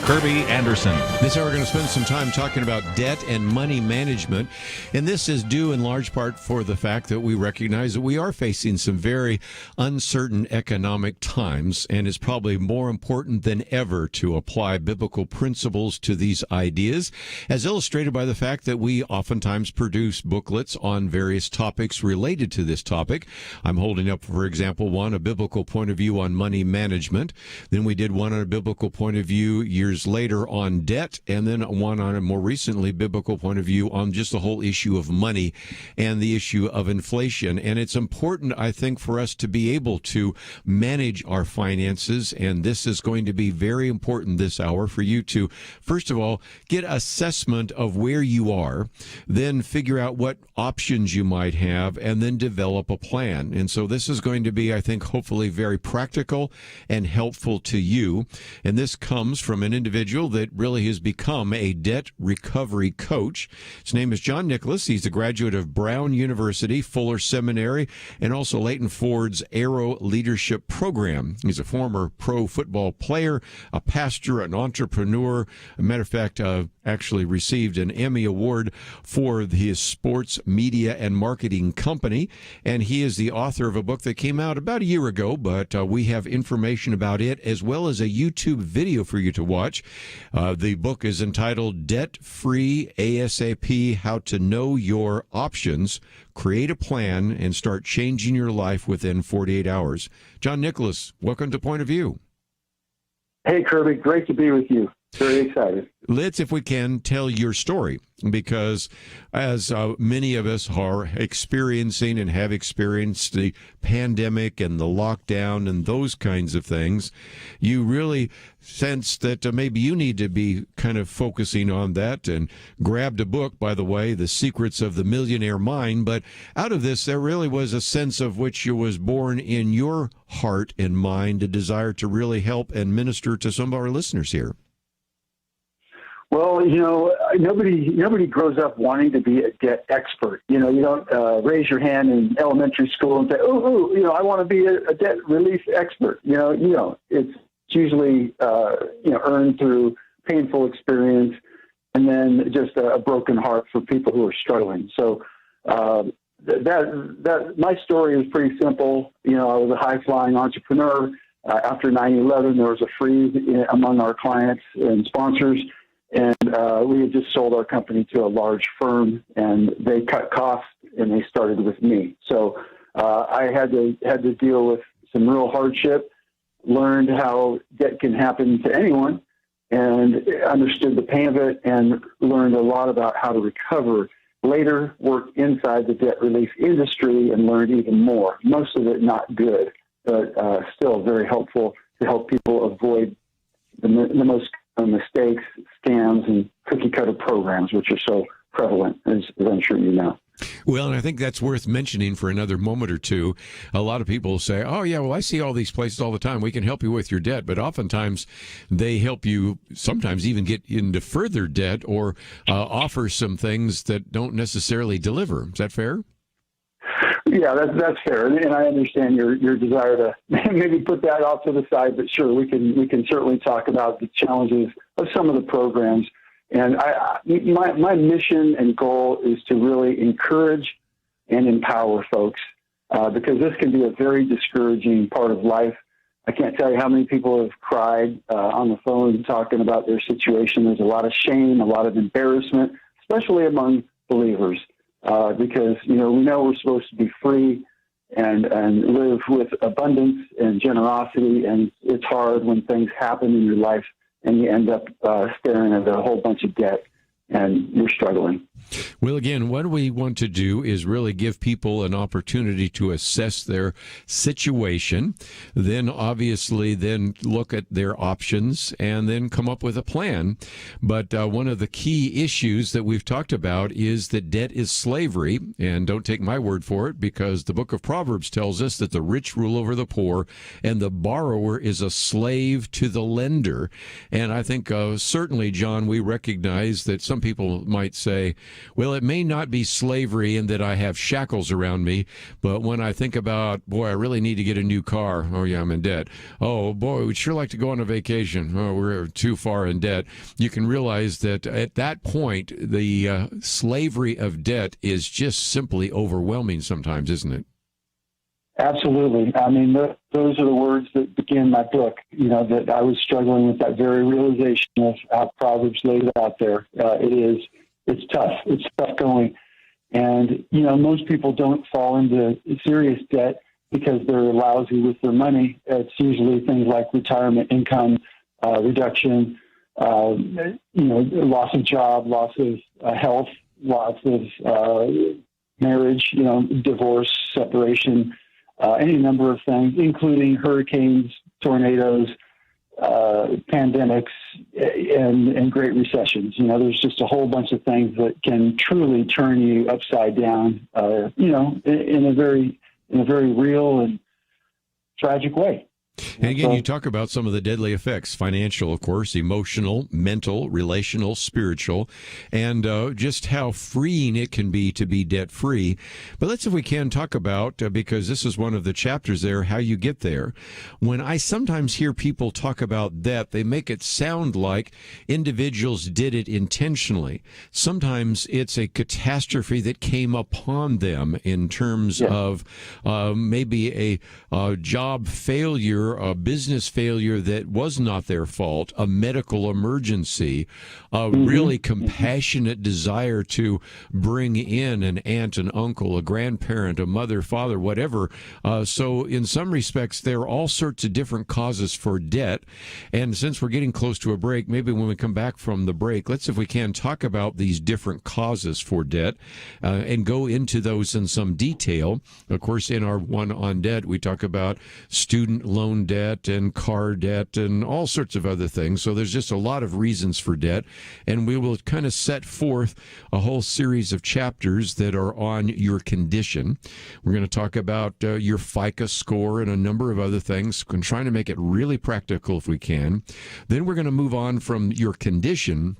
Kirby Anderson. This hour we're going to spend some time talking about debt and money management, and this is due in large part for the fact that we recognize that we are facing some very uncertain economic times, and it's probably more important than ever to apply biblical principles to these ideas, as illustrated by the fact that we oftentimes produce booklets on various topics related to this topic. I'm holding up, for example, one, a biblical point of view on money management. Then we did one on a biblical point of view years later on debt, and then one on a more recently biblical point of view on just the whole issue of money and the issue of inflation. And it's important, I think, for us to be able to manage our finances, and this is going to be very important this hour for you to, first of all, get assessment of where you are, then figure out what options you might have, and then develop a plan. And so this is going to be, I think, hopefully very practical and helpful to you. And this comes from an individual that really has become a debt recovery coach. His name is John Nicholas. He's a graduate of Brown University, Fuller Seminary, and also Leighton Ford's Aero Leadership Program. He's a former pro football player, a pastor, an entrepreneur. As a matter of fact, actually received an Emmy Award for his sports media and marketing company. And he is the author of a book that came out about a year ago, but we have information about it as well as a YouTube video for you to watch. The book is entitled Debt Free ASAP: How to Know Your Options, Create a Plan, and Start Changing Your Life Within 48 Hours. John Nicholas, welcome to Point of View. Hey, Kirby, great to be with you. Very excited. Let's, if we can, tell your story, because as many of us are experiencing and have experienced the pandemic and the lockdown and those kinds of things, you really sense that maybe you need to be kind of focusing on that, and grabbed a book, by the way, The Secrets of the Millionaire Mind. But out of this, there really was a sense of which was born in your heart and mind, a desire to really help and minister to some of our listeners here. Well, nobody grows up wanting to be a debt expert. You don't raise your hand in elementary school and say, I want to be a debt relief expert. You don't. It's usually, earned through painful experience and then just a broken heart for people who are struggling. So that my story is pretty simple. I was a high-flying entrepreneur. After 9/11, there was a freeze among our clients and sponsors. And we had just sold our company to a large firm, and they cut costs, and they started with me. So I had to deal with some real hardship, learned how debt can happen to anyone, and understood the pain of it, and learned a lot about how to recover. Later, worked inside the debt relief industry and learned even more. Most of it not good, but still very helpful to help people avoid the most mistakes, scams, and cookie-cutter programs, which are so prevalent, as I'm sure you know. Well, and I think that's worth mentioning for another moment or two. A lot of people say, oh, yeah, well, I see all these places all the time. We can help you with your debt. But oftentimes they help you sometimes even get into further debt or offer some things that don't necessarily deliver. Is that fair? Yeah, that's fair, and I understand your desire to maybe put that off to the side. But sure, we can certainly talk about the challenges of some of the programs. And my mission and goal is to really encourage and empower folks because this can be a very discouraging part of life. I can't tell you how many people have cried on the phone talking about their situation. There's a lot of shame, a lot of embarrassment, especially among believers, because, we know we're supposed to be free and live with abundance and generosity, and it's hard when things happen in your life and you end up staring at a whole bunch of debt and you're struggling. Well, again, what we want to do is really give people an opportunity to assess their situation, then obviously then look at their options and then come up with a plan. But one of the key issues that we've talked about is that debt is slavery. And don't take my word for it, because the book of Proverbs tells us that the rich rule over the poor and the borrower is a slave to the lender. And I think certainly, John, we recognize that some people might say, well, it may not be slavery in that I have shackles around me, but when I think about, boy, I really need to get a new car. Oh, yeah, I'm in debt. Oh, boy, we'd sure like to go on a vacation. Oh, we're too far in debt. You can realize that at that point, the slavery of debt is just simply overwhelming sometimes, isn't it? Absolutely. I mean, those are the words that begin my book, that I was struggling with that very realization of how Proverbs lays it out there. It's tough. It's tough going. And, most people don't fall into serious debt because they're lousy with their money. It's usually things like retirement income reduction, loss of job, loss of health, loss of marriage, divorce, separation, any number of things, including hurricanes, tornadoes, pandemics, and great recessions. There's just a whole bunch of things that can truly turn you upside down, in a very real and tragic way. And again, you talk about some of the deadly effects, financial, of course, emotional, mental, relational, spiritual, and just how freeing it can be to be debt-free. But let's, if we can, talk about, because this is one of the chapters there, how you get there. When I sometimes hear people talk about debt, they make it sound like individuals did it intentionally. Sometimes it's a catastrophe that came upon them in terms of maybe a job failure, a business failure that was not their fault, a medical emergency, a really compassionate desire to bring in an aunt, an uncle, a grandparent, a mother, father, whatever. So in some respects, there are all sorts of different causes for debt. And since we're getting close to a break, maybe when we come back from the break, let's, if we can, talk about these different causes for debt and go into those in some detail. Of course, in our one on debt, we talk about student loan debt and car debt and all sorts of other things. So there's just a lot of reasons for debt. And we will kind of set forth a whole series of chapters that are on your condition. We're going to talk about your FICA score and a number of other things, and trying to make it really practical if we can. Then we're going to move on from your condition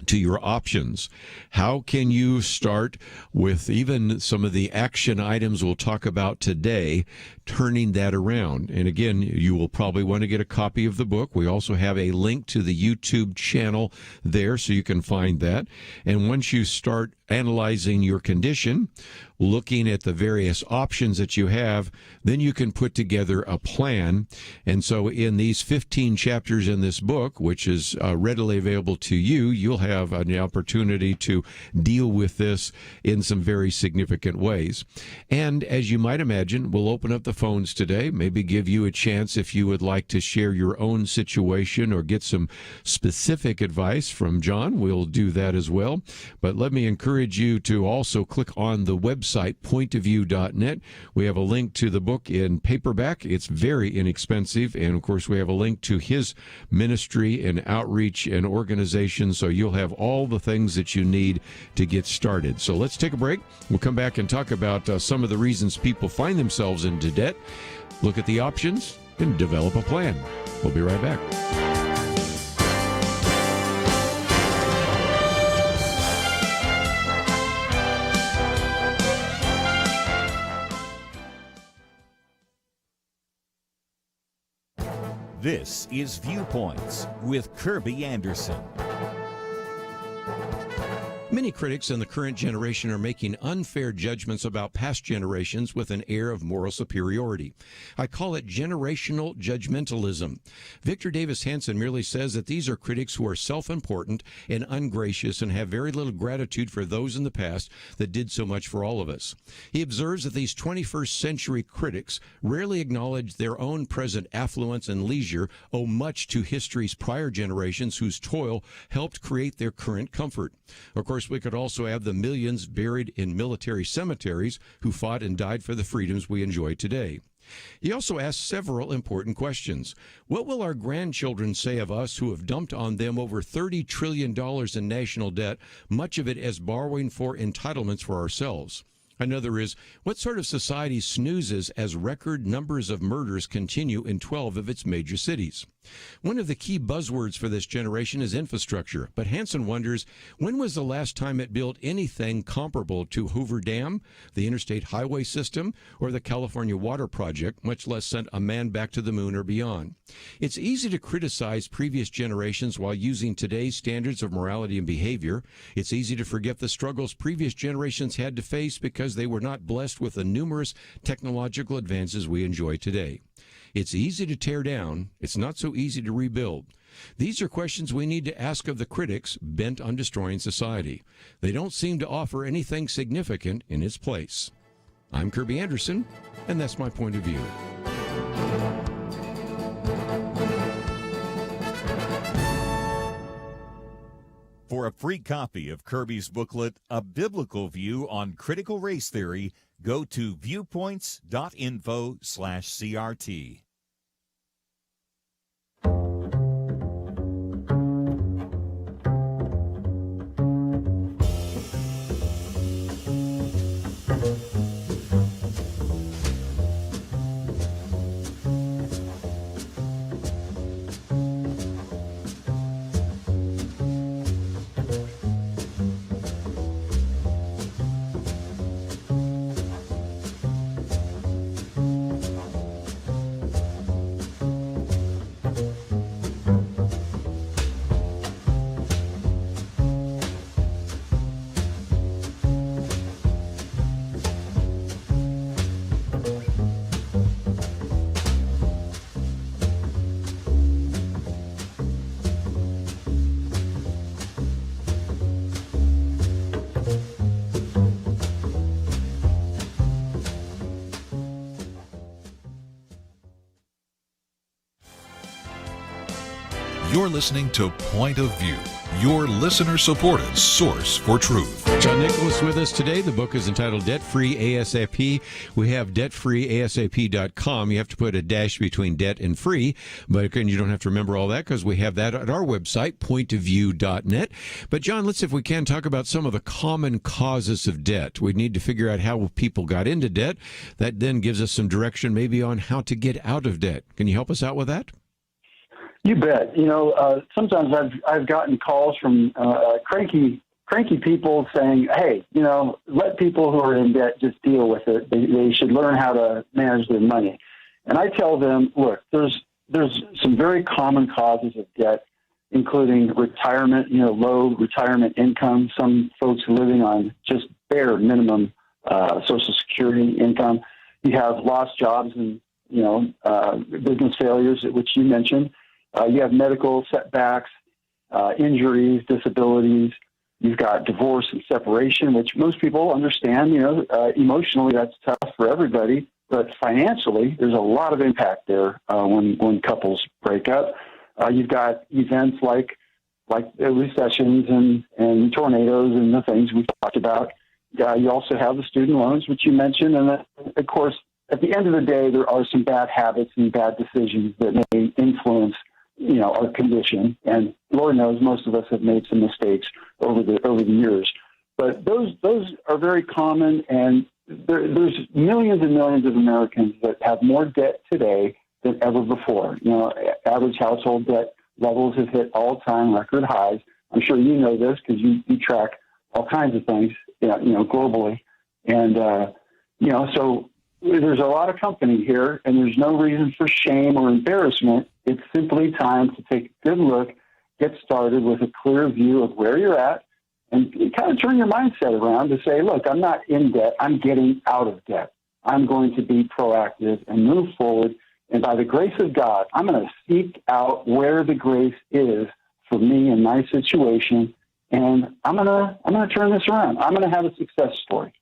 to your options. How can you start with even some of the action items we'll talk about today, turning that around? And again, you will probably want to get a copy of the book. We also have a link to the YouTube channel there, so you can find that. And once you start analyzing your condition, looking at the various options that you have, then you can put together a plan. And so in these 15 chapters in this book, which is readily available to you, you'll have an opportunity to deal with this in some very significant ways. And as you might imagine, we'll open up the phones today, maybe give you a chance if you would like to share your own situation or get some specific advice from John. We'll do that as well. But let me encourage you to also click on the website, pointofview.net. We have a link to the book in paperback. It's very inexpensive. And of course, we have a link to his ministry and outreach and organization. So you'll have all the things that you need to get started. So let's take a break. We'll come back and talk about some of the reasons people find themselves into debt, look at the options, and develop a plan. We'll be right back. This is Viewpoints with Kirby Anderson. Many critics in the current generation are making unfair judgments about past generations with an air of moral superiority. I call it generational judgmentalism. Victor Davis Hanson merely says that these are critics who are self-important and ungracious and have very little gratitude for those in the past that did so much for all of us. He observes that these 21st century critics rarely acknowledge their own present affluence and leisure owe much to history's prior generations whose toil helped create their current comfort. Of course, we could also have the millions buried in military cemeteries who fought and died for the freedoms we enjoy today. He also asked several important questions. What will our grandchildren say of us who have dumped on them over $30 trillion in national debt, much of it as borrowing for entitlements for ourselves? Another is, what sort of society snoozes as record numbers of murders continue in 12 of its major cities? One of the key buzzwords for this generation is infrastructure, but Hanson wonders, when was the last time it built anything comparable to Hoover Dam, the interstate highway system, or the California Water Project, much less sent a man back to the moon or beyond? It's easy to criticize previous generations while using today's standards of morality and behavior. It's easy to forget the struggles previous generations had to face because they were not blessed with the numerous technological advances we enjoy today. It's easy to tear down. It's not so easy to rebuild. These are questions we need to ask of the critics bent on destroying society. They don't seem to offer anything significant in its place. I'm Kirby Anderson, and that's my point of view. For a free copy of Kirby's booklet, A Biblical View on Critical Race Theory, go to viewpoints.info/CRT. You're listening to Point of View, your listener-supported source for truth. John Nicholas with us today. The book is entitled Debt Free ASAP. We have debtfreeasap.com. You have to put a dash between debt and free, but again, you don't have to remember all that because we have that at our website, pointofview.net. But John, let's, if we can, talk about some of the common causes of debt. We need to figure out how people got into debt. That then gives us some direction maybe on how to get out of debt. Can you help us out with that? You bet. Sometimes I've gotten calls from cranky people saying, "Hey, let people who are in debt just deal with it. They should learn how to manage their money." And I tell them, look, there's some very common causes of debt, including retirement. Low retirement income. Some folks living on just bare minimum Social Security income. You have lost jobs and business failures, which you mentioned. You have medical setbacks, injuries, disabilities. You've got divorce and separation, which most people understand. Emotionally, that's tough for everybody. But financially, there's a lot of impact there when couples break up. You've got events like recessions and tornadoes and the things we've talked about. You also have the student loans, which you mentioned. And then, of course, at the end of the day, there are some bad habits and bad decisions that may influence our condition, and Lord knows most of us have made some mistakes over the years. But those are very common, and there's millions and millions of Americans that have more debt today than ever before. Average household debt levels have hit all-time record highs. I'm sure you know this because you track all kinds of things, globally, and so there's a lot of company here, and there's no reason for shame or embarrassment. It's simply time to take a good look, get started with a clear view of where you're at, and kind of turn your mindset around to say, look, I'm not in debt. I'm getting out of debt. I'm going to be proactive and move forward. And by the grace of God, I'm going to seek out where the grace is for me in my situation. And I'm going to turn this around. I'm going to have a success story.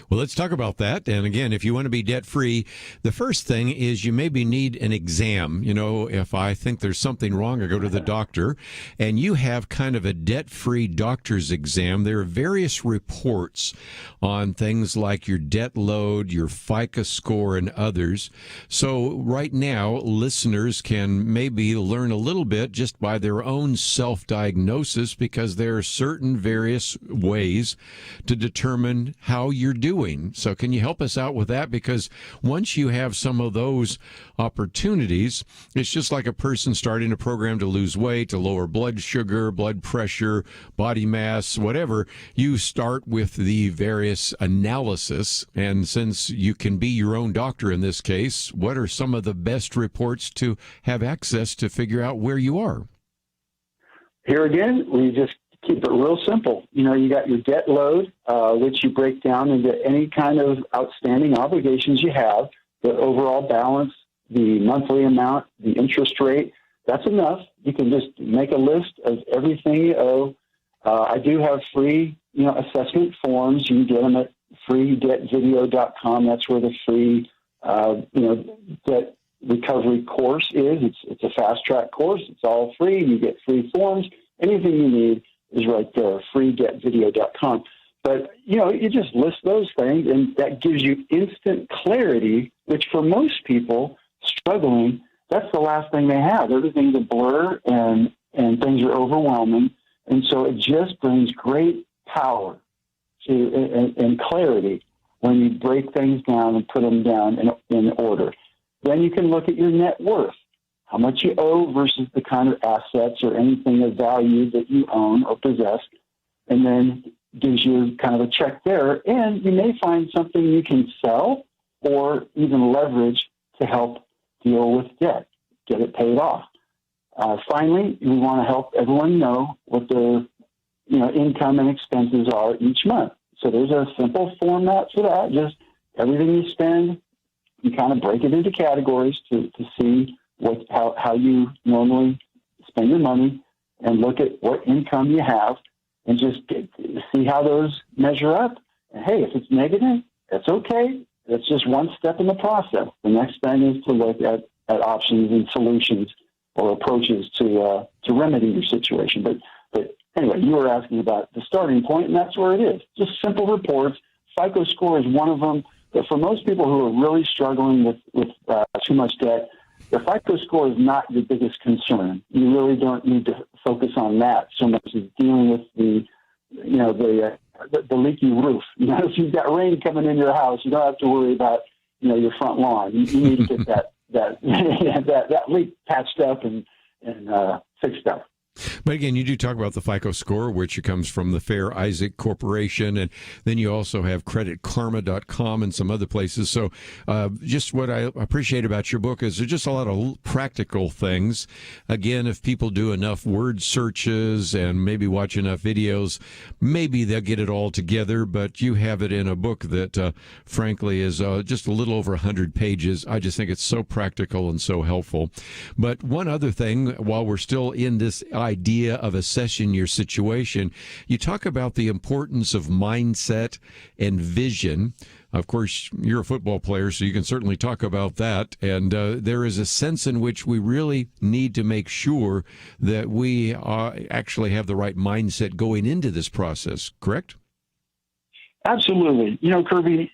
Well, let's talk about that. And again, if you want to be debt-free, the first thing is you maybe need an exam. You know, if I think there's something wrong, I go to the doctor, and you have kind of a debt-free doctor's exam. There are various reports on things like your debt load, your FICO score, and others. So right now, listeners can maybe learn a little bit just by their own self-diagnosis, because there are certain various ways to determine how you're doing. So can you help us out with that? Because once you have some of those opportunities, it's just like a person starting a program to lose weight, to lower blood sugar, blood pressure, body mass, whatever. You start with the various analysis. And since you can be your own doctor in this case, what are some of the best reports to have access to figure out where you are? Here again, we just keep it real simple. You know, you got your debt load, which you break down into any kind of outstanding obligations you have, the overall balance, the monthly amount, the interest rate. That's enough. You can just make a list of everything you owe. I do have free, assessment forms. You can get them at freedebtvideo.com. That's where the free, debt recovery course is. It's a fast track course. It's all free. You get free forms. Anything you need is right there, freedebtvideo.com. But, you just list those things, and that gives you instant clarity, which for most people struggling, that's the last thing they have. Everything's a blur, and things are overwhelming. And so it just brings great power and clarity when you break things down and put them down in order. Then you can look at your net worth, how much you owe versus the kind of assets or anything of value that you own or possess, and then gives you kind of a check there. And you may find something you can sell or even leverage to help deal with debt, get it paid off. Finally, we want to help everyone know what their income and expenses are each month. So there's a simple format for that. Just everything you spend, you kind of break it into categories to see how you normally spend your money, and look at what income you have, and just see how those measure up. And hey, if it's negative, that's okay. That's just one step in the process. The next thing is to look at options and solutions or approaches to remedy your situation. But anyway, you were asking about the starting point, and that's where it is. Just simple reports. FICO score is one of them. But for most people who are really struggling with too much debt, the FICO score is not your biggest concern. You really don't need to focus on that so much as dealing with the leaky roof. If you've got rain coming in your house, you don't have to worry about your front lawn. You need to get that leak patched up and fixed up. But again, you do talk about the FICO score, which comes from the Fair Isaac Corporation, and then you also have creditkarma.com and some other places. So just what I appreciate about your book is there's just a lot of practical things. Again, if people do enough word searches and maybe watch enough videos, maybe they'll get it all together, but you have it in a book that, frankly, is just a little over 100 pages. I just think it's so practical and so helpful. But one other thing, while we're still in this idea of assessing your situation, you talk about the importance of mindset and vision. Of course, you're a football player, so you can certainly talk about that. And there is a sense in which we really need to make sure that we actually have the right mindset going into this process, correct? Absolutely. Kirby,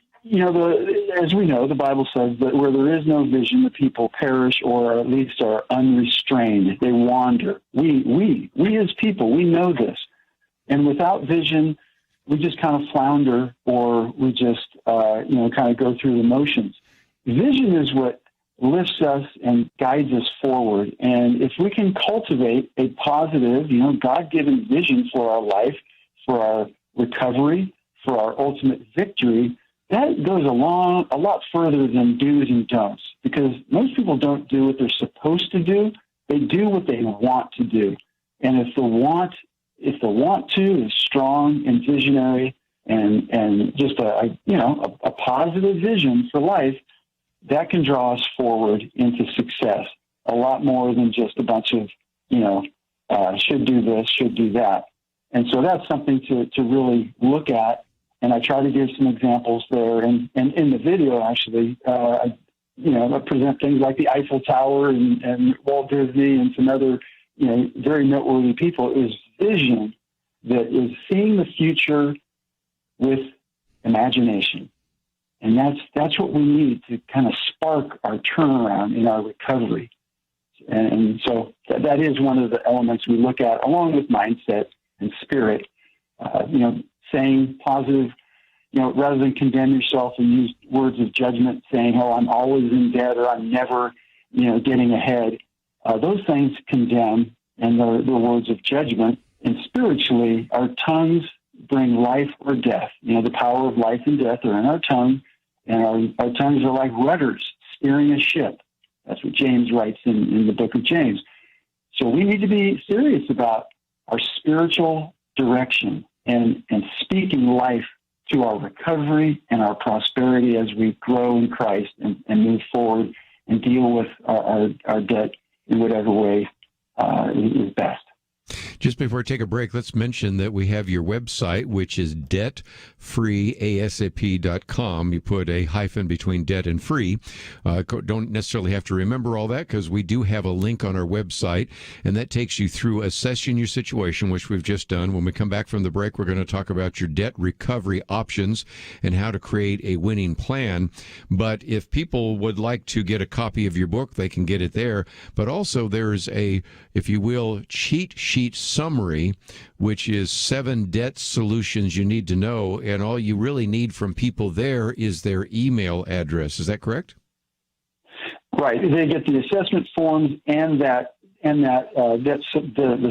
as we know, the Bible says that where there is no vision, the people perish, or at least are unrestrained. They wander. We as people, we know this. And without vision, we just kind of flounder, or we just, kind of go through the motions. Vision is what lifts us and guides us forward. And if we can cultivate a positive, God-given vision for our life, for our recovery, for our ultimate victory, that goes a lot further than do's and don'ts, because most people don't do what they're supposed to do. They do what they want to do. And if the want if the want to is strong and visionary and just a positive vision for life, that can draw us forward into success a lot more than just a bunch of, should do this, should do that. And so that's something to really look at. And I try to give some examples there. And in the video, actually, I present things like the Eiffel Tower and Walt Disney and some other, very noteworthy people. It is vision that is seeing the future with imagination. And that's what we need to kind of spark our turnaround in our recovery. And so that is one of the elements we look at, along with mindset and spirit. Saying positive, rather than condemn yourself and use words of judgment, saying, "Oh, I'm always in debt," or "I'm never, getting ahead." Those things condemn, and they're words of judgment. And spiritually, our tongues bring life or death. The power of life and death are in our tongue, and our tongues are like rudders steering a ship. That's what James writes in the book of James. So we need to be serious about our spiritual direction and speaking life to our recovery and our prosperity as we grow in Christ and move forward and deal with our debt in whatever way is best. Just before I take a break, let's mention that we have your website, which is debtfreeasap.com. You put a hyphen between debt and free. Don't necessarily have to remember all that, because we do have a link on our website, and that takes you through assessing your situation, which we've just done. When we come back from the break, we're going to talk about your debt recovery options and how to create a winning plan. But if people would like to get a copy of your book, they can get it there. But also there's a, if you will, cheat sheet summary, which is 7 debt solutions you need to know, and all you really need from people there is their email address. Is that correct? Right. They get the assessment forms and the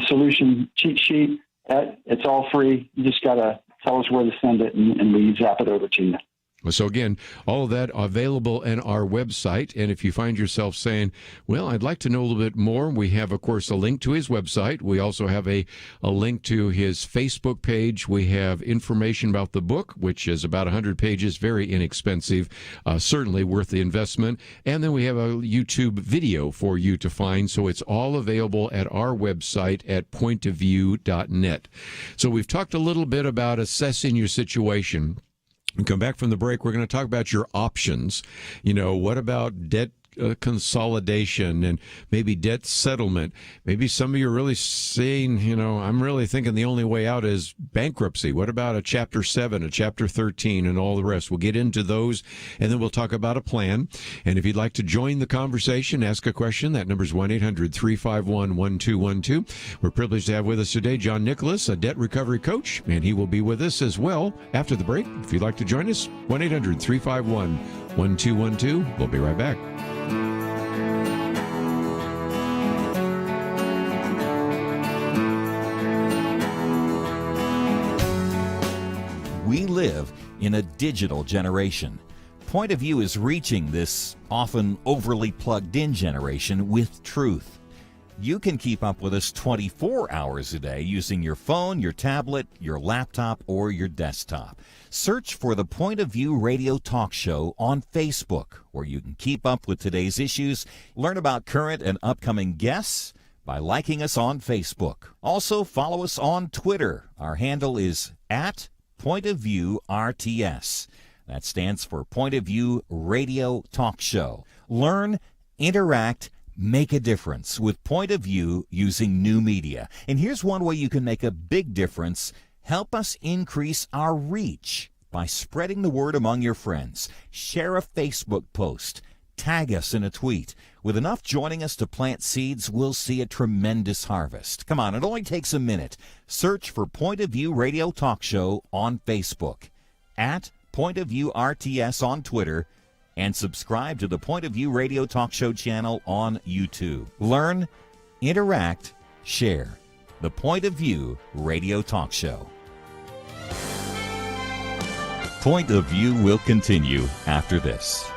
solution cheat sheet. It's all free. You just got to tell us where to send it, and we zap it over to you. So again, all of that available on our website. And if you find yourself saying, well, I'd like to know a little bit more, we have, of course, a link to his website. We also have a link to his Facebook page. We have information about the book, which is about 100 pages, very inexpensive, certainly worth the investment. And then we have a YouTube video for you to find. So it's all available at our website at pointofview.net. So we've talked a little bit about assessing your situation. We come back from the break, we're going to talk about your options. What about debt consolidation and maybe debt settlement? Maybe some of you are really saying, I'm really thinking the only way out is bankruptcy. What about a Chapter 7, a Chapter 13, and all the rest? We'll get into those, and then we'll talk about a plan. And if you'd like to join the conversation, ask a question, that number is 1-800-351-1212. We're privileged to have with us today John Nicholas, a debt recovery coach, and he will be with us as well after the break. If you'd like to join us, 1-800-351-1212. We'll be right back. We live in a digital generation. Point of View is reaching this often overly plugged-in generation with truth. You can keep up with us 24 hours a day using your phone, your tablet, your laptop, or your desktop. Search for the Point of View Radio Talk Show on Facebook, where you can keep up with today's issues, learn about current and upcoming guests by liking us on Facebook. Also, follow us on Twitter. Our handle is @ Point of View RTS. That stands for Point of View Radio Talk Show. Learn, interact, make a difference with Point of View using new media. And here's one way you can make a big difference. Help us increase our reach by spreading the word among your friends. Share a Facebook post. Tag us in a tweet. With enough joining us to plant seeds, we'll see a tremendous harvest. Come on, it only takes a minute. Search for Point of View Radio Talk Show on Facebook, @ Point of View RTS on Twitter, and subscribe to the Point of View Radio Talk Show channel on YouTube. Learn, interact, share. The Point of View Radio Talk Show. Point of View will continue after this.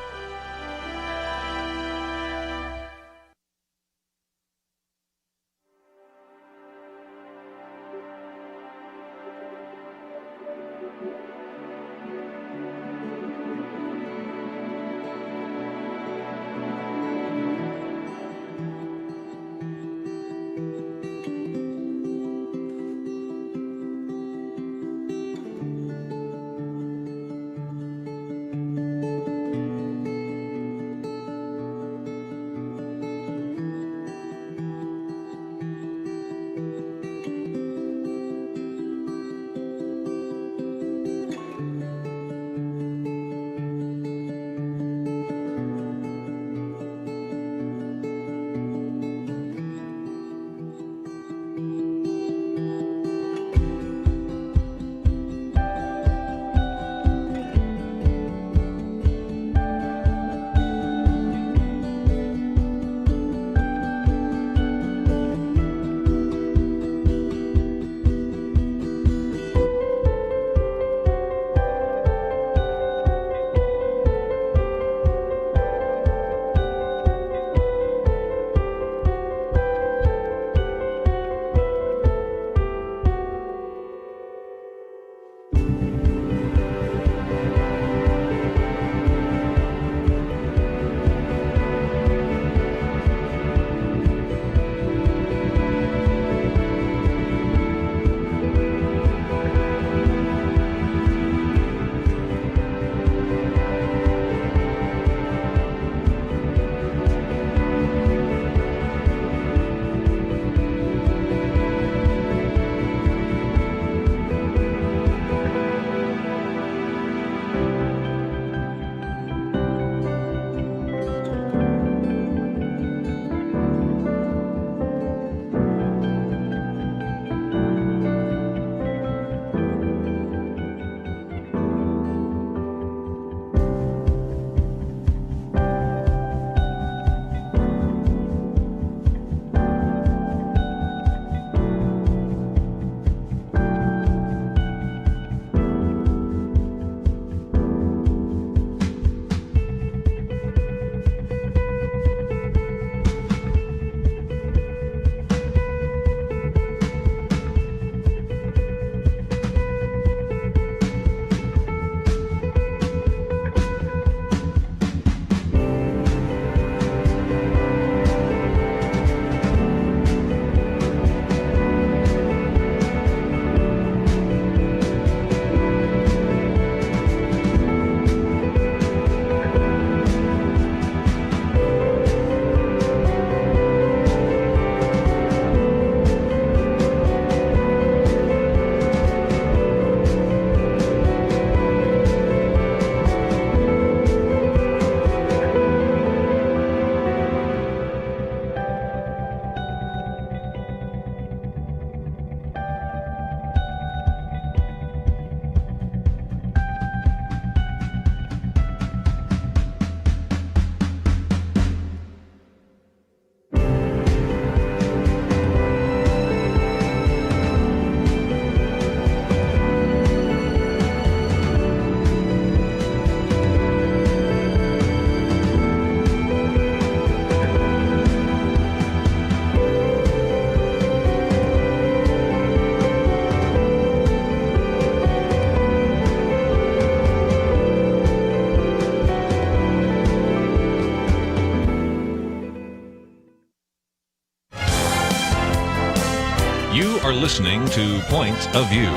are listening to Point of View.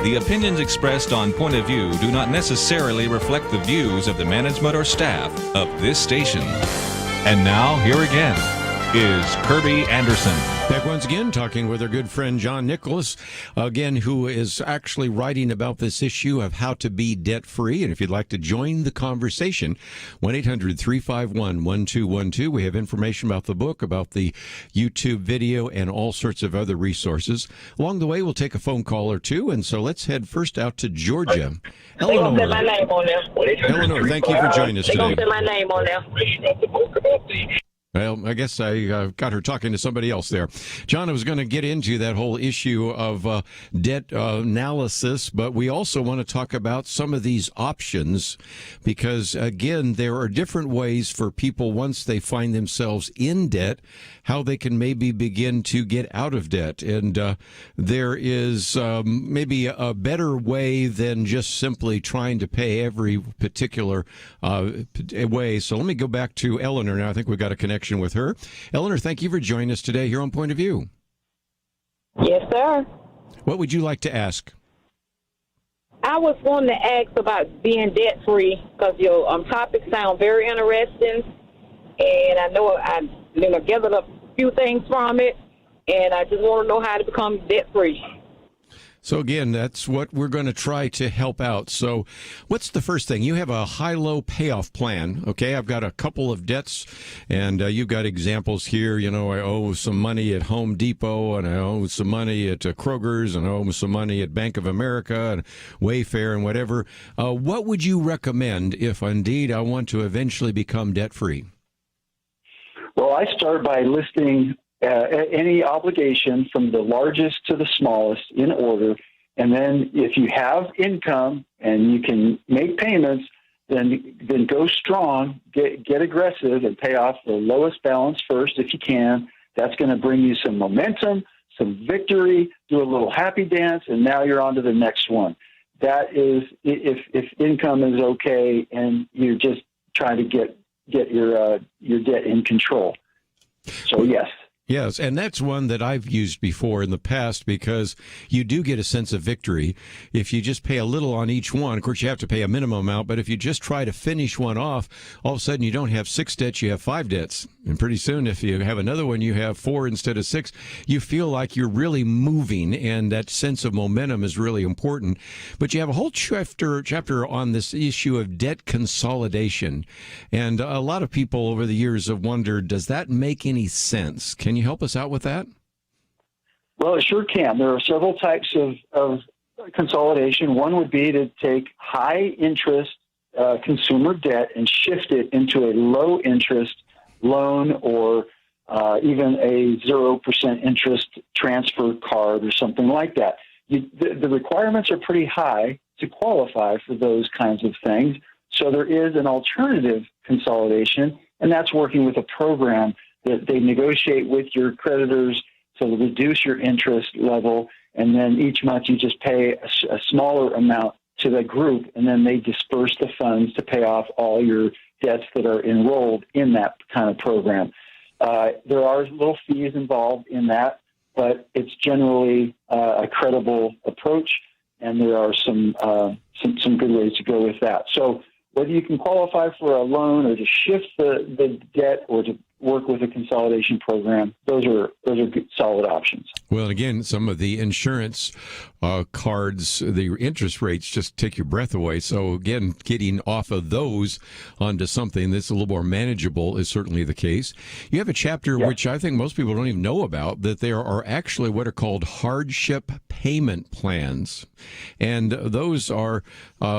The opinions expressed on Point of View do not necessarily reflect the views of the management or staff of this station. And now, here again is Kirby Anderson. Back once again, talking with our good friend John Nicholas, again, who is actually writing about this issue of how to be debt-free. And if you'd like to join the conversation, 1-800-351-1212. We have information about the book, about the YouTube video, and all sorts of other resources. Along the way, we'll take a phone call or two. And so let's head first out to Georgia. Eleanor. My name on there. Eleanor, thank you for joining us today. They're going to say my name on there. Well, I guess I got her talking to somebody else there. John, I was going to get into that whole issue of debt analysis, but we also want to talk about some of these options because, again, there are different ways for people once they find themselves in debt, how they can maybe begin to get out of debt. And there is maybe a better way than just simply trying to pay every particular way. So let me go back to Eleanor now. I think we've got a connection with her. Eleanor, thank you for joining us today here on Point of View. Yes, sir. What would you like to ask? I was wanting to ask about being debt-free because your topics sound very interesting, and I know I gathered a few things from it, and I just want to know how to become debt-free. So again, that's what we're going to try to help out. So what's the first thing? You have a high-low payoff plan. Okay, I've got a couple of debts, and you've got examples here. You know, I owe some money at Home Depot, and I owe some money at Kroger's, and I owe some money at Bank of America and Wayfair and whatever. What would you recommend if indeed I want to eventually become debt-free? Well, I start by listing any obligation from the largest to the smallest in order. And then if you have income and you can make payments, then go strong, get aggressive and pay off the lowest balance first if you can. That's going to bring you some momentum, some victory, do a little happy dance, and now you're on to the next one. That is if income is okay and you're just trying to get your debt in control. So yes. Yes, and that's one that I've used before in the past because you do get a sense of victory. If you just pay a little on each one, of course, you have to pay a minimum amount, but if you just try to finish one off, all of a sudden you don't have 6 debts, you have 5 debts. And pretty soon, if you have another one, you have 4 instead of 6. You feel like you're really moving, and that sense of momentum is really important. But you have a whole chapter on this issue of debt consolidation. And a lot of people over the years have wondered, does that make any sense? Can you help us out with that? Well, it sure can. There are several types of consolidation. One would be to take high interest consumer debt and shift it into a low interest loan or even a 0% interest transfer card or something like that. The requirements are pretty high to qualify for those kinds of things. So there is an alternative consolidation, and that's working with a program that they negotiate with your creditors to reduce your interest level, and then each month you just pay a smaller amount to the group, and then they disperse the funds to pay off all your debts that are enrolled in that kind of program. There are little fees involved in that, but it's generally a credible approach, and there are some good ways to go with that. So whether you can qualify for a loan or to shift the debt or to work with a consolidation program, those are good, solid options. Well, again, some of the insurance cards, the interest rates just take your breath away. So again, getting off of those onto something that's a little more manageable is certainly the case. You have a chapter which I think most people don't even know about, that there are actually what are called hardship payment plans. And those are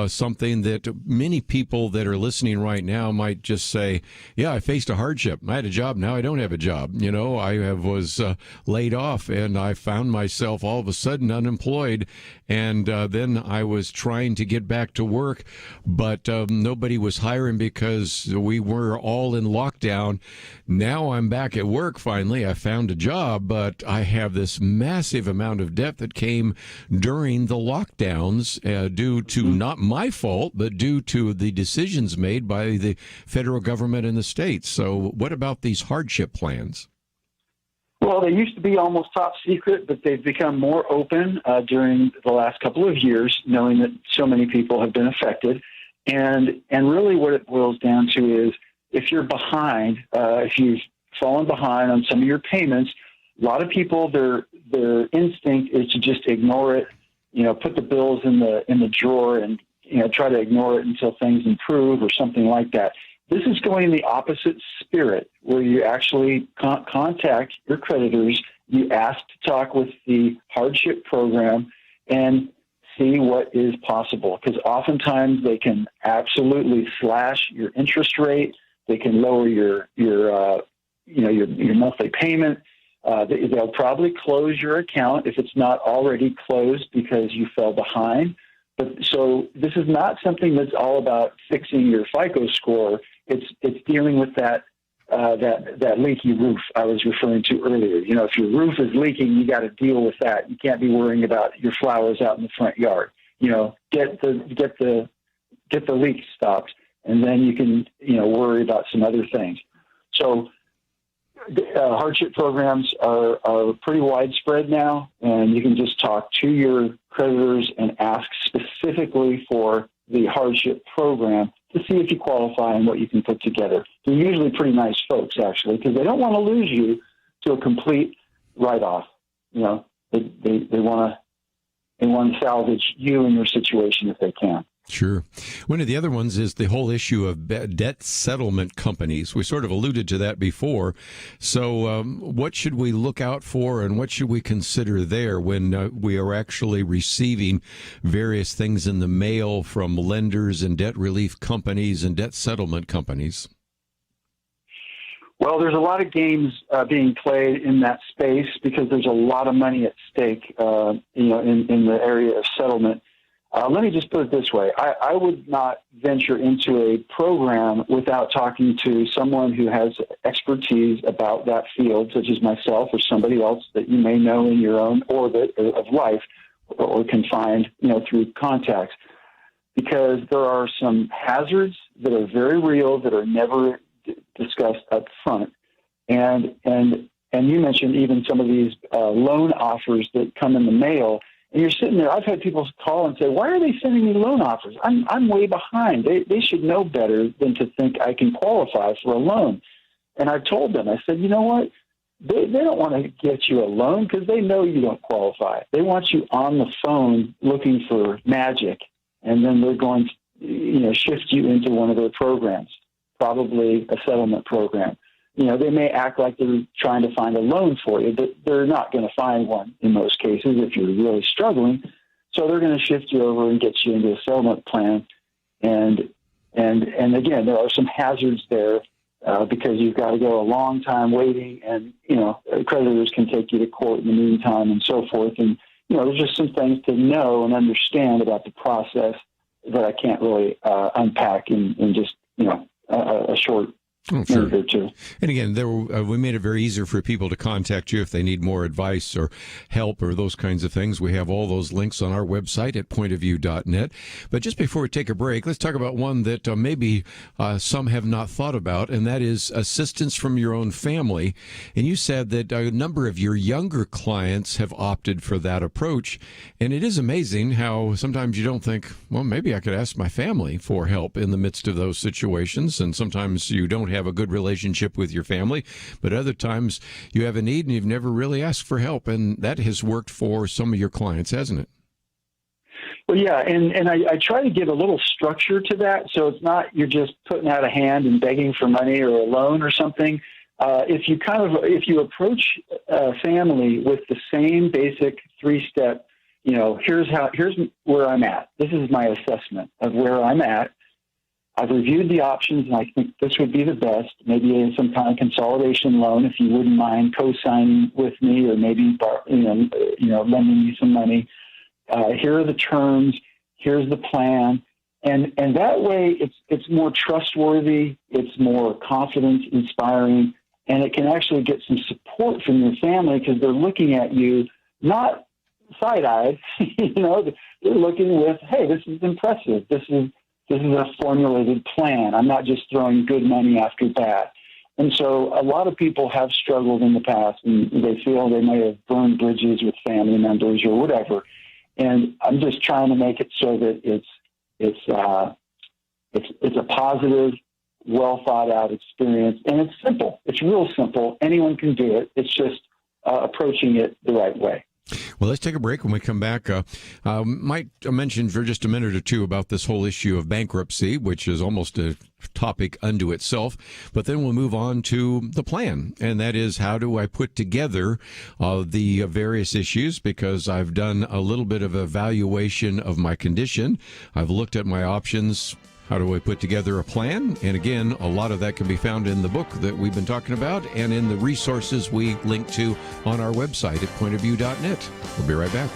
something that many people that are listening right now might just say, yeah, I faced a hardship. I had a job. Now I don't have a job. You know, I was laid off, and I found myself all of a sudden unemployed. And then I was trying to get back to work, but nobody was hiring because we were all in lockdown. Now I'm back at work finally. I found a job, but I have this massive amount of debt that came during the lockdowns due to not my fault, but due to the decisions made by the federal government and the states. So what about these hardship plans? Well, they used to be almost top secret, but they've become more open during the last couple of years, knowing that so many people have been affected. And really what it boils down to is if you're behind, if you've fallen behind on some of your payments, a lot of people, their instinct is to just ignore it, put the bills in the drawer and, try to ignore it until things improve or something like that. This is going in the opposite spirit, where you actually contact your creditors, you ask to talk with the hardship program and see what is possible. Because oftentimes they can absolutely slash your interest rate, they can lower your monthly payment. They'll probably close your account if it's not already closed because you fell behind. But so this is not something that's all about fixing your FICO score. It's dealing with that leaky roof I was referring to earlier. If your roof is leaking, you got to deal with that. You can't be worrying about your flowers out in the front yard. Get the leak stopped, and then you can worry about some other things. So hardship programs are pretty widespread now, and you can just talk to your creditors and ask specifically for the hardship program to see if you qualify and what you can put together. They're usually pretty nice folks, actually, because they don't want to lose you to a complete write-off. They want to salvage you and your situation if they can. Sure. One of the other ones is the whole issue of debt settlement companies. We sort of alluded to that before. So what should we look out for and what should we consider there when we are actually receiving various things in the mail from lenders and debt relief companies and debt settlement companies? Well, there's a lot of games being played in that space because there's a lot of money at stake, in the area of settlement. Let me just put it this way. I would not venture into a program without talking to someone who has expertise about that field, such as myself or somebody else that you may know in your own orbit of life or can find, through contacts. Because there are some hazards that are very real that are never discussed up front. And you mentioned even some of these loan offers that come in the mail. And you're sitting there. I've had people call and say, why are they sending me loan offers? I'm way behind. They should know better than to think I can qualify for a loan. And I've told them, I said, you know what? They don't want to get you a loan because they know you don't qualify. They want you on the phone looking for magic, and then they're going to shift you into one of their programs, probably a settlement program. They may act like they're trying to find a loan for you, but they're not going to find one in most cases if you're really struggling. So they're going to shift you over and get you into a settlement plan. And again, there are some hazards there because you've got to go a long time waiting, and creditors can take you to court in the meantime and so forth. And there's just some things to know and understand about the process that I can't really unpack in just a short. Oh, sure. And again, we made it very easy for people to contact you if they need more advice or help or those kinds of things. We have all those links on our website at pointofview.net. But just before we take a break, let's talk about one that maybe some have not thought about, and that is assistance from your own family. And you said that a number of your younger clients have opted for that approach. And it is amazing how sometimes you don't think, well, maybe I could ask my family for help in the midst of those situations. And sometimes you don't have a good relationship with your family, but other times you have a need and you've never really asked for help, and that has worked for some of your clients, hasn't it? Well, yeah, and I try to give a little structure to that, so it's not you're just putting out a hand and begging for money or a loan or something. If you approach a family with the same basic 3-step, here's where I'm at. This is my assessment of where I'm at. I've reviewed the options, and I think this would be the best. Maybe some kind of consolidation loan, if you wouldn't mind co-signing with me, or maybe lending me some money. Here are the terms. Here's the plan, and that way it's more trustworthy. It's more confidence inspiring, and it can actually get some support from your family because they're looking at you not side-eyed. They're looking with, hey, this is impressive. This is a formulated plan. I'm not just throwing good money after bad. And so a lot of people have struggled in the past, and they feel they may have burned bridges with family members or whatever. And I'm just trying to make it so that it's a positive, well thought out experience, and it's simple. It's real simple. Anyone can do it. It's just approaching it the right way. Well, let's take a break. When we come back, might mention for just a minute or two about this whole issue of bankruptcy, which is almost a topic unto itself. But then we'll move on to the plan, and that is, how do I put together the various issues? Because I've done a little bit of evaluation of my condition. I've looked at my options. How do I put together a plan? And again, a lot of that can be found in the book that we've been talking about and in the resources we link to on our website at pointofview.net. We'll be right back.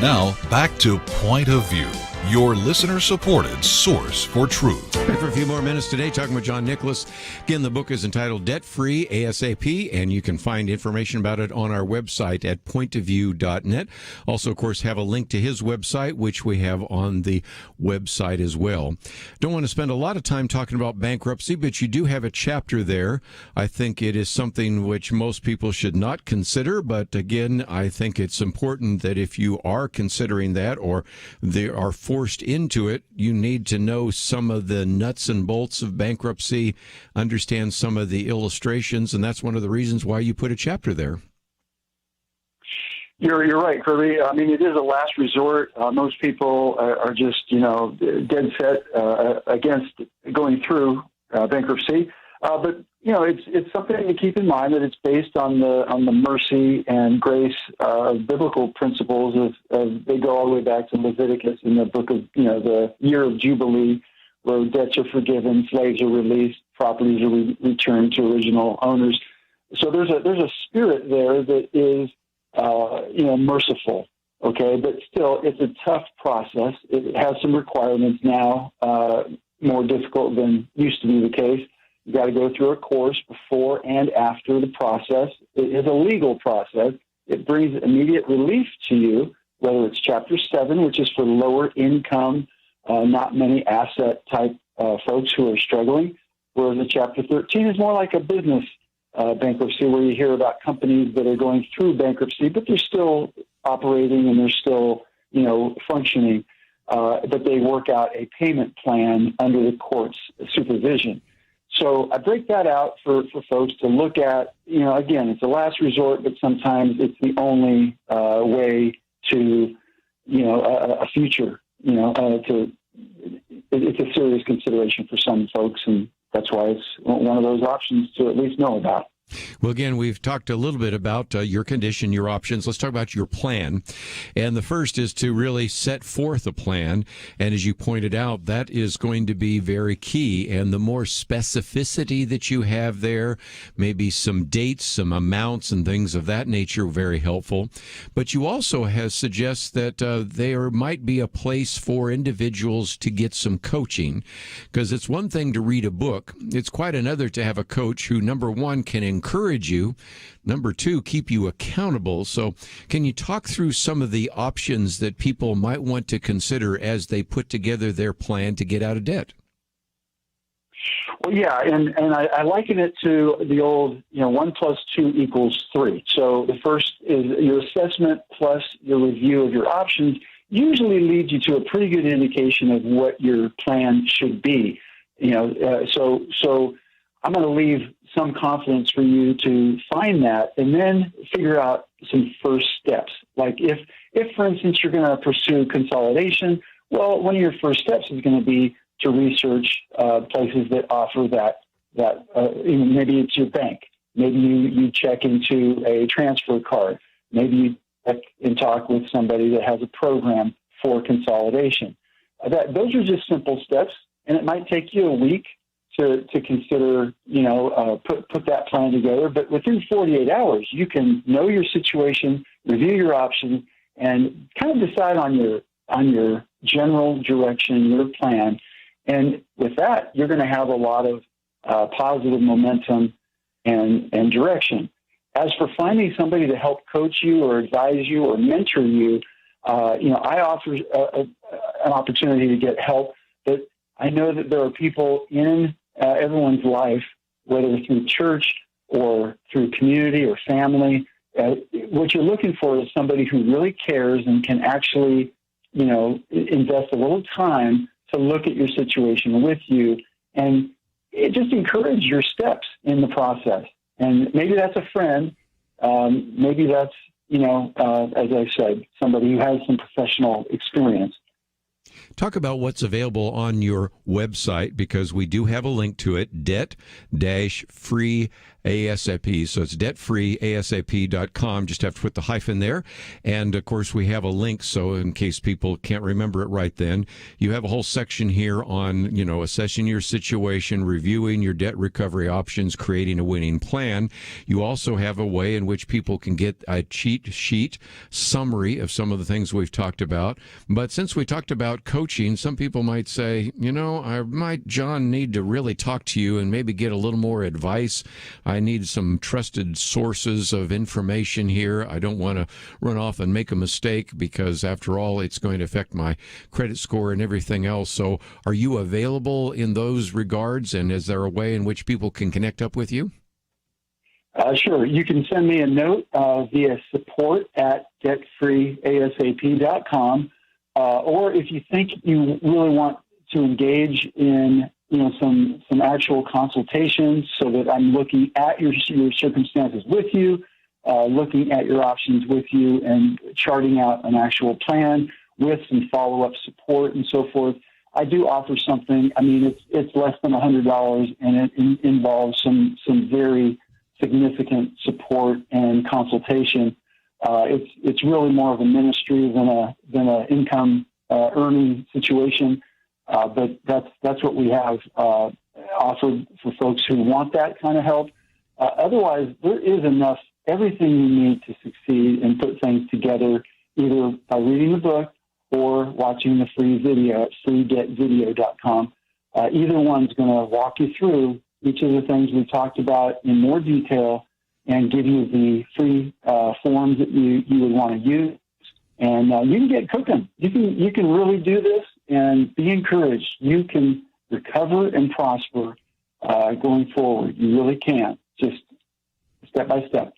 Now, back to Point of View, your listener-supported source for truth. Back for a few more minutes today, talking with John Nicholas. Again, the book is entitled Debt Free ASAP, and you can find information about it on our website at pointofview.net. Also, of course, have a link to his website, which we have on the website as well. Don't want to spend a lot of time talking about bankruptcy, but you do have a chapter there. I think it is something which most people should not consider, but again, I think it's important that if you are considering that or they are forced into it, you need to know some of the nuts and bolts of bankruptcy, understand some of the illustrations, and that's one of the reasons why you put a chapter there. You're right, Kirby. I mean, it is a last resort. Most people are just, dead set against going through bankruptcy. But it's something to keep in mind that it's based on the mercy and grace of biblical principles. They go all the way back to Leviticus in the book of the year of Jubilee, where debts are forgiven, slaves are released, properties are returned to original owners. So there's a spirit there that is merciful. Okay, but still, it's a tough process. It has some requirements now, more difficult than used to be the case. You got to go through a course before and after the process. It is a legal process. It brings immediate relief to you, whether it's Chapter 7, which is for lower income, not many asset type folks who are struggling, whereas the Chapter 13 is more like a business bankruptcy, where you hear about companies that are going through bankruptcy, but they're still operating and they're still, functioning, but they work out a payment plan under the court's supervision. So I break that out for folks to look at. Again, it's a last resort, but sometimes it's the only way to, a future. It's a serious consideration for some folks, and that's why it's one of those options to at least know about. Well, again, we've talked a little bit about your condition, your options. Let's talk about your plan. And the first is to really set forth a plan. And as you pointed out, that is going to be very key. And the more specificity that you have there, maybe some dates, some amounts and things of that nature, very helpful. But you also have suggest that there might be a place for individuals to get some coaching, because it's one thing to read a book. It's quite another to have a coach who, number one, can encourage you, number two, keep you accountable. So can you talk through some of the options that people might want to consider as they put together their plan to get out of debt? Well, yeah, and I liken it to the old, 1 + 2 = 3. So the first is your assessment plus your review of your options usually leads you to a pretty good indication of what your plan should be. So I'm going to leave some confidence for you to find that and then figure out some first steps. Like if for instance, you're going to pursue consolidation, well, one of your first steps is going to be to research places that offer that maybe it's your bank. Maybe you check into a transfer card. Maybe you check and talk with somebody that has a program for consolidation. Those are just simple steps, and it might take you a week to consider, put that plan together. But within 48 hours, you can know your situation, review your options, and kind of decide on your general direction, your plan. And with that, you're going to have a lot of positive momentum and direction. As for finding somebody to help coach you or advise you or mentor you, I offer an opportunity to get help. But I know that there are people in everyone's life, whether through church or through community or family. What you're looking for is somebody who really cares and can actually, invest a little time to look at your situation with you and just encourage your steps in the process. And maybe that's a friend. Maybe that's, as I said, somebody who has some professional experience. Talk about what's available on your website, because we do have a link to it, debt-free ASAP. So it's debtfreeasap.com. Just have to put the hyphen there. And, of course, we have a link, so in case people can't remember it right then, you have a whole section here on, assessing your situation, reviewing your debt recovery options, creating a winning plan. You also have a way in which people can get a cheat sheet summary of some of the things we've talked about. But since we talked about coaching, some people might say, I might, John, need to really talk to you and maybe get a little more advice. I need some trusted sources of information here. I don't want to run off and make a mistake, because after all, it's going to affect my credit score and everything else. So are you available in those regards? And is there a way in which people can connect up with you? Sure. You can send me a note via support@debtfreeasap.com. Or if you think you really want to engage in some actual consultations, so that I'm looking at your circumstances with you, looking at your options with you, and charting out an actual plan with some follow-up support and so forth, I do offer something. I mean, it's less than $100, and it involves some very significant support and consultation. It's really more of a ministry than a income earning situation. But that's what we have offered for folks who want that kind of help. Otherwise, there is enough, everything you need to succeed and put things together, either by reading the book or watching the free video at freegetvideo.com. Either one's going to walk you through each of the things we talked about in more detail and give you the free forms that you would want to use. And you can get cooking. You can really do this and be encouraged. You can recover and prosper going forward. You really can, just step by step.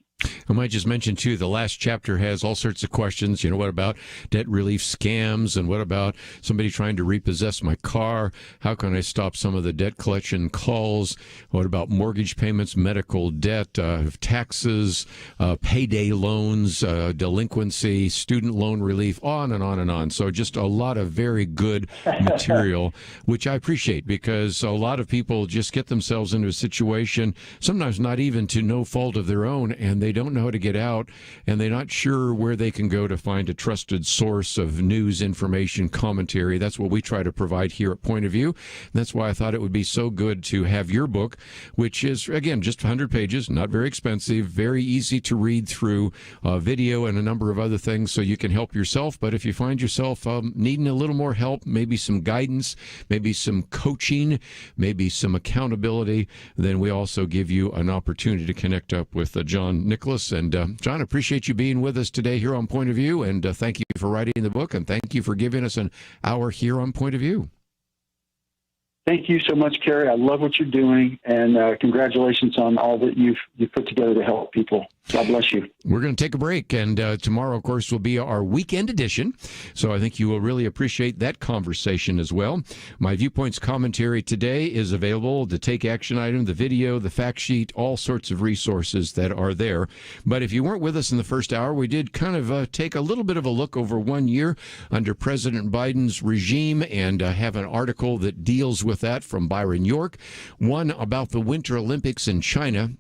I might just mention, too, the last chapter has all sorts of questions. What about debt relief scams? And what about somebody trying to repossess my car? How can I stop some of the debt collection calls? What about mortgage payments, medical debt, taxes, payday loans, delinquency, student loan relief, on and on and on. So just a lot of very good material, which I appreciate, because a lot of people just get themselves into a situation, sometimes not even to no fault of their own, and they don't know how to get out, and they're not sure where they can go to find a trusted source of news, information, commentary. That's what we try to provide here at Point of View. And that's why I thought it would be so good to have your book, which is, again, just 100 pages, not very expensive, very easy to read through, video and a number of other things, so you can help yourself. But if you find yourself needing a little more help, maybe some guidance, maybe some coaching, maybe some accountability, then we also give you an opportunity to connect up with John Nicholas. And John, appreciate you being with us today here on Point of View, and thank you for writing the book, and thank you for giving us an hour here on Point of View. Thank you so much, Kerry. I love what you're doing, and congratulations on all that you've put together to help people. God bless you. We're going to take a break, and tomorrow, of course, will be our weekend edition, so I think you will really appreciate that conversation as well. My Viewpoints commentary today is available, the Take Action item, the video, the fact sheet, all sorts of resources that are there. But if you weren't with us in the first hour, we did kind of take a little bit of a look over 1 year under President Biden's regime, and have an article that deals with that from Byron York, one about the Winter Olympics in China,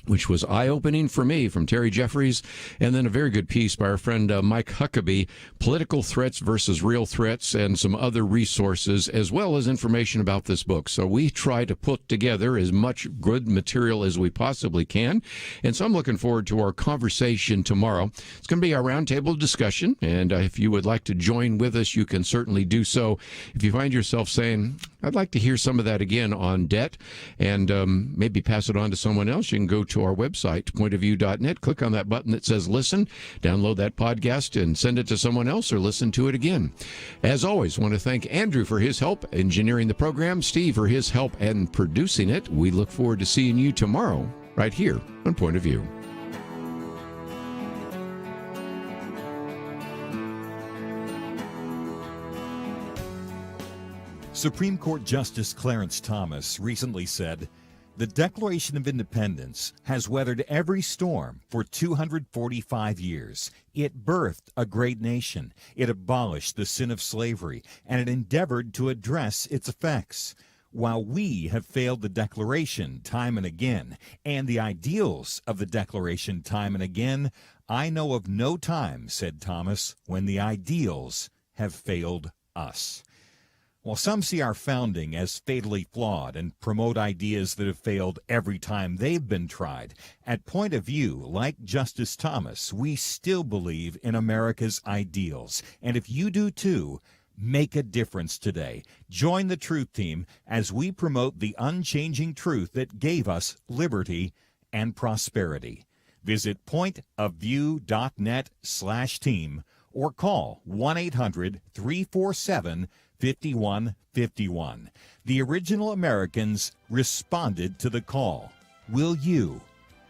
which was eye-opening for me, from Terry Jeffries, and then a very good piece by our friend Mike Huckabee, Political Threats versus Real Threats, and some other resources, as well as information about this book. So we try to put together as much good material as we possibly can, and so I'm looking forward to our conversation tomorrow. It's going to be a roundtable discussion, and if you would like to join with us, you can certainly do so. If you find yourself saying, I'd like to hear some of that again on debt, and maybe pass it on to someone else, you can go to our website, pointofview.net, click on that button that says listen, download that podcast and send it to someone else, or listen to it again. As always, want to thank Andrew for his help engineering the program, Steve for his help and producing it. We look forward to seeing you tomorrow right here on Point of View. Supreme Court Justice Clarence Thomas recently said, "The Declaration of Independence has weathered every storm for 245 years. It birthed a great nation. It abolished the sin of slavery, and it endeavored to address its effects. While we have failed the Declaration time and again, and the ideals of the Declaration time and again, I know of no time," said Thomas, "when the ideals have failed us." While some see our founding as fatally flawed and promote ideas that have failed every time they've been tried, at Point of View, like Justice Thomas, we still believe in America's ideals. And if you do too, make a difference today. Join the Truth Team as we promote the unchanging truth that gave us liberty and prosperity. Visit pointofview.net/team or call 1-800-347-5151. The original Americans responded to the call. Will you?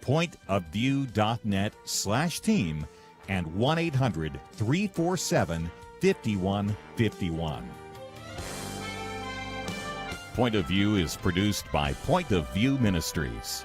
Pointofview.net/team and 1-800-347-5151. Point of View is produced by Point of View Ministries.